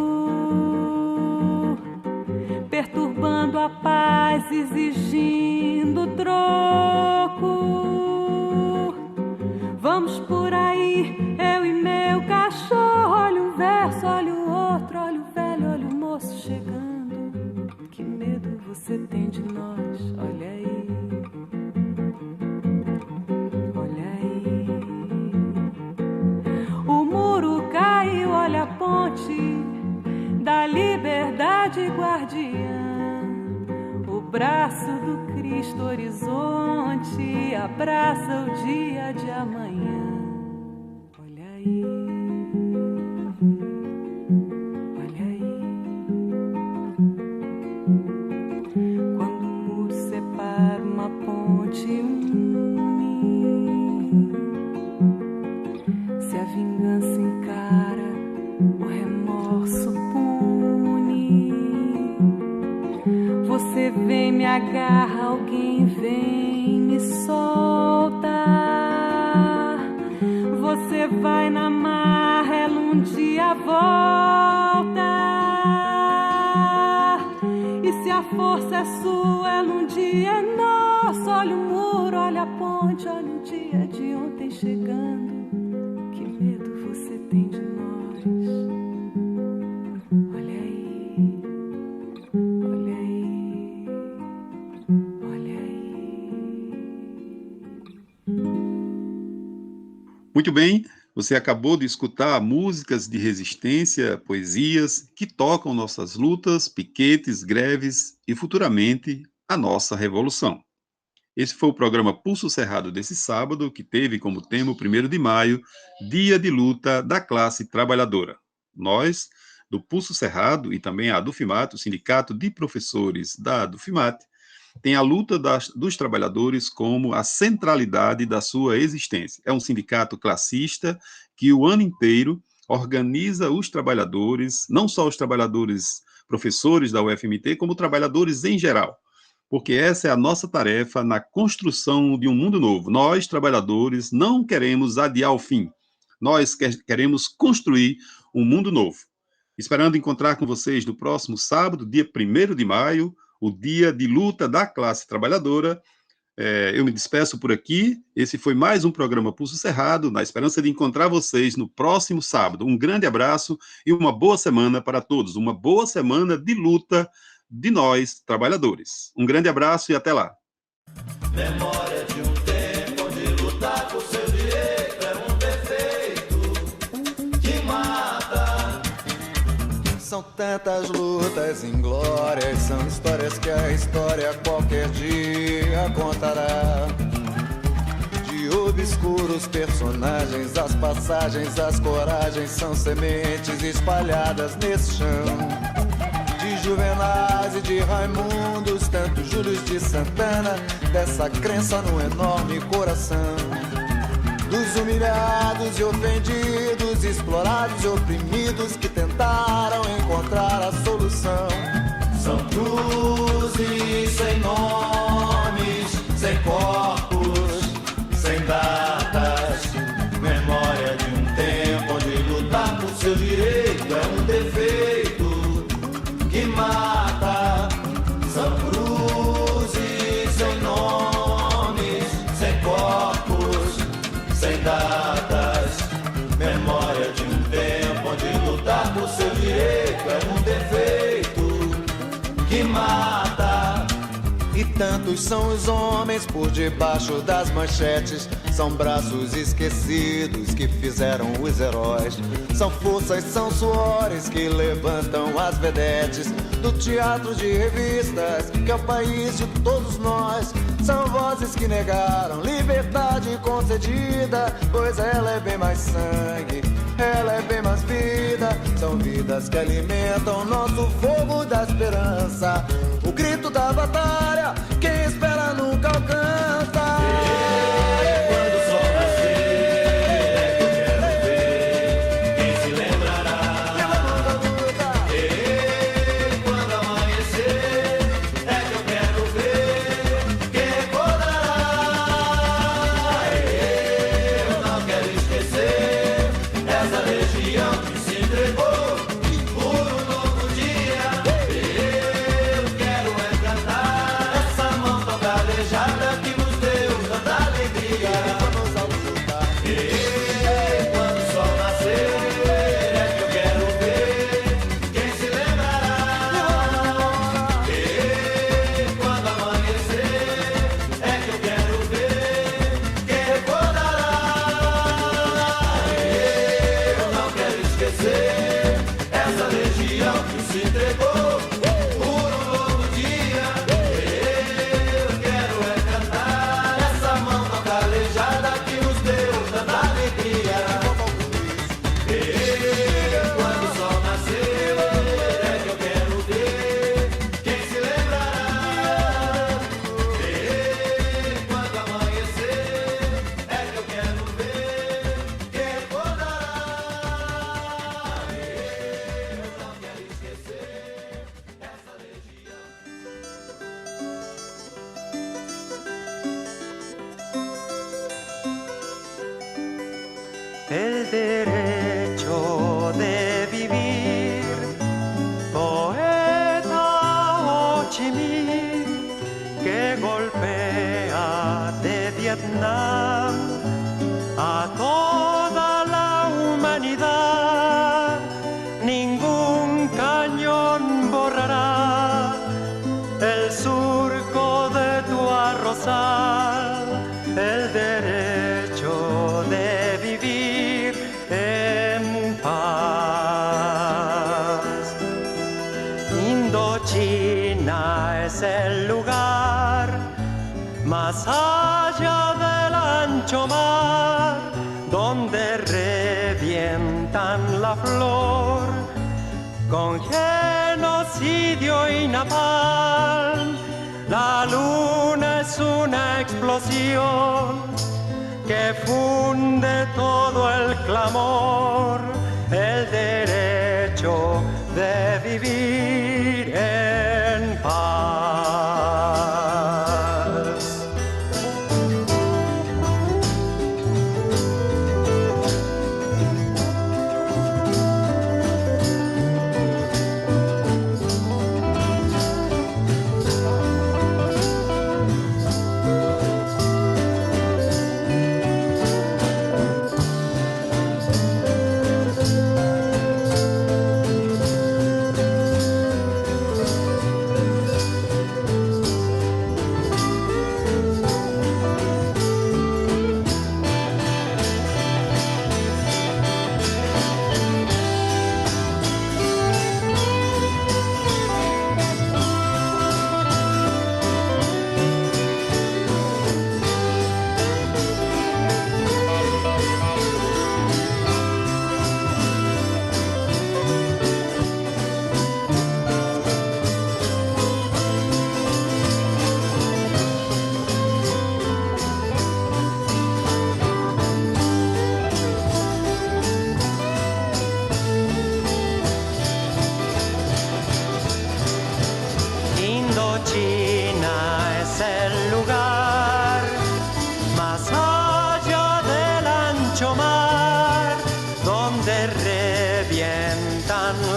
perturbando a paz, exigindo troco. Vamos por aí, eu e meu cachorro. Olha um verso, olha o outro, olha o velho, olha o moço chegando. Que medo você tem de nós, olha aí. Olha a ponte da liberdade guardiã, o braço do Cristo horizonte abraça o dia de amanhã. Olha aí, olha aí. Quando o muro separa uma ponte une, se a vingança encara, o remorso pune. Você vem, me agarra, alguém vem, me solta. você vai na marrela, um dia volta. E se a força é sua, ela um dia é nossa. Olha o muro, olha a ponte, olha o dia de ontem chegando. Que medo você tem de nós? Olha aí, olha aí, olha aí. Muito bem, você acabou de escutar músicas de resistência, poesias que tocam nossas lutas, piquetes, greves e, futuramente, a nossa revolução. Esse foi o programa Pulso Cerrado desse sábado, que teve como tema o 1º de maio, Dia de Luta da Classe Trabalhadora. Nós, do Pulso Cerrado, e também a Adufimate, o Sindicato de Professores da Adufimate, tem a luta dos trabalhadores como a centralidade da sua existência. É um sindicato classista que o ano inteiro organiza os trabalhadores, não só os trabalhadores professores da UFMT, como trabalhadores em geral, porque essa é a nossa tarefa na construção de um mundo novo. Nós, trabalhadores, não queremos adiar o fim, nós queremos construir um mundo novo. Esperando encontrar com vocês no próximo sábado, dia 1º de maio, o dia de luta da classe trabalhadora. Eu me despeço por aqui. Esse foi mais um programa Pulso Cerrado, na esperança de encontrar vocês no próximo sábado. Um grande abraço e uma boa semana para todos. Uma boa semana de luta de nós, trabalhadores. Um grande abraço e até lá. Memória de um tempo onde lutar por seu direito é um defeito que mata. São tantas lutas inglórias, são histórias que a história qualquer dia contará. De obscuros personagens, as passagens, as coragens são sementes espalhadas nesse chão. De Juvenais e de Raimundos, tantos Júlios de Santana, dessa crença no enorme coração. Dos humilhados e ofendidos, explorados e oprimidos que tentaram encontrar a solução. São cruzes sem nomes, sem corpos, sem datas. Memória de um tempo onde lutar por seu direito é um defeito que mata. São cruzes sem nomes, sem corpos, sem datas. Memória de um tempo onde lutar por seu direito é um defeito que mata. E tantos são os homens por debaixo das manchetes. São braços esquecidos que fizeram os heróis. São forças, são suores que levantam as vedetes do teatro de revistas, que é o país de todos nós. São vozes que negaram liberdade concedida, pois ela é bem mais sangue, ela é bem mais vida. São vidas que alimentam nosso fogo da esperança. O grito da batalha, quem espera nunca alcança. Essa derecho de vivir. Poeta Ho Chi Minh, que golpea de Vietnam a toda la humanidad. Ningún cañón borrará el surco de tu arrozal, el derecho de vivir en paz. Indochina es el lugar más allá del ancho mar, donde revientan la flor con genocidio y napalm. La luna es una explosión que funde todo el clamor, el derecho de vivir en paz.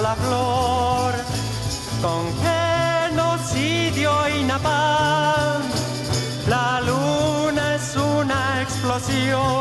La flor con genocidio y napalm. La luna es una explosión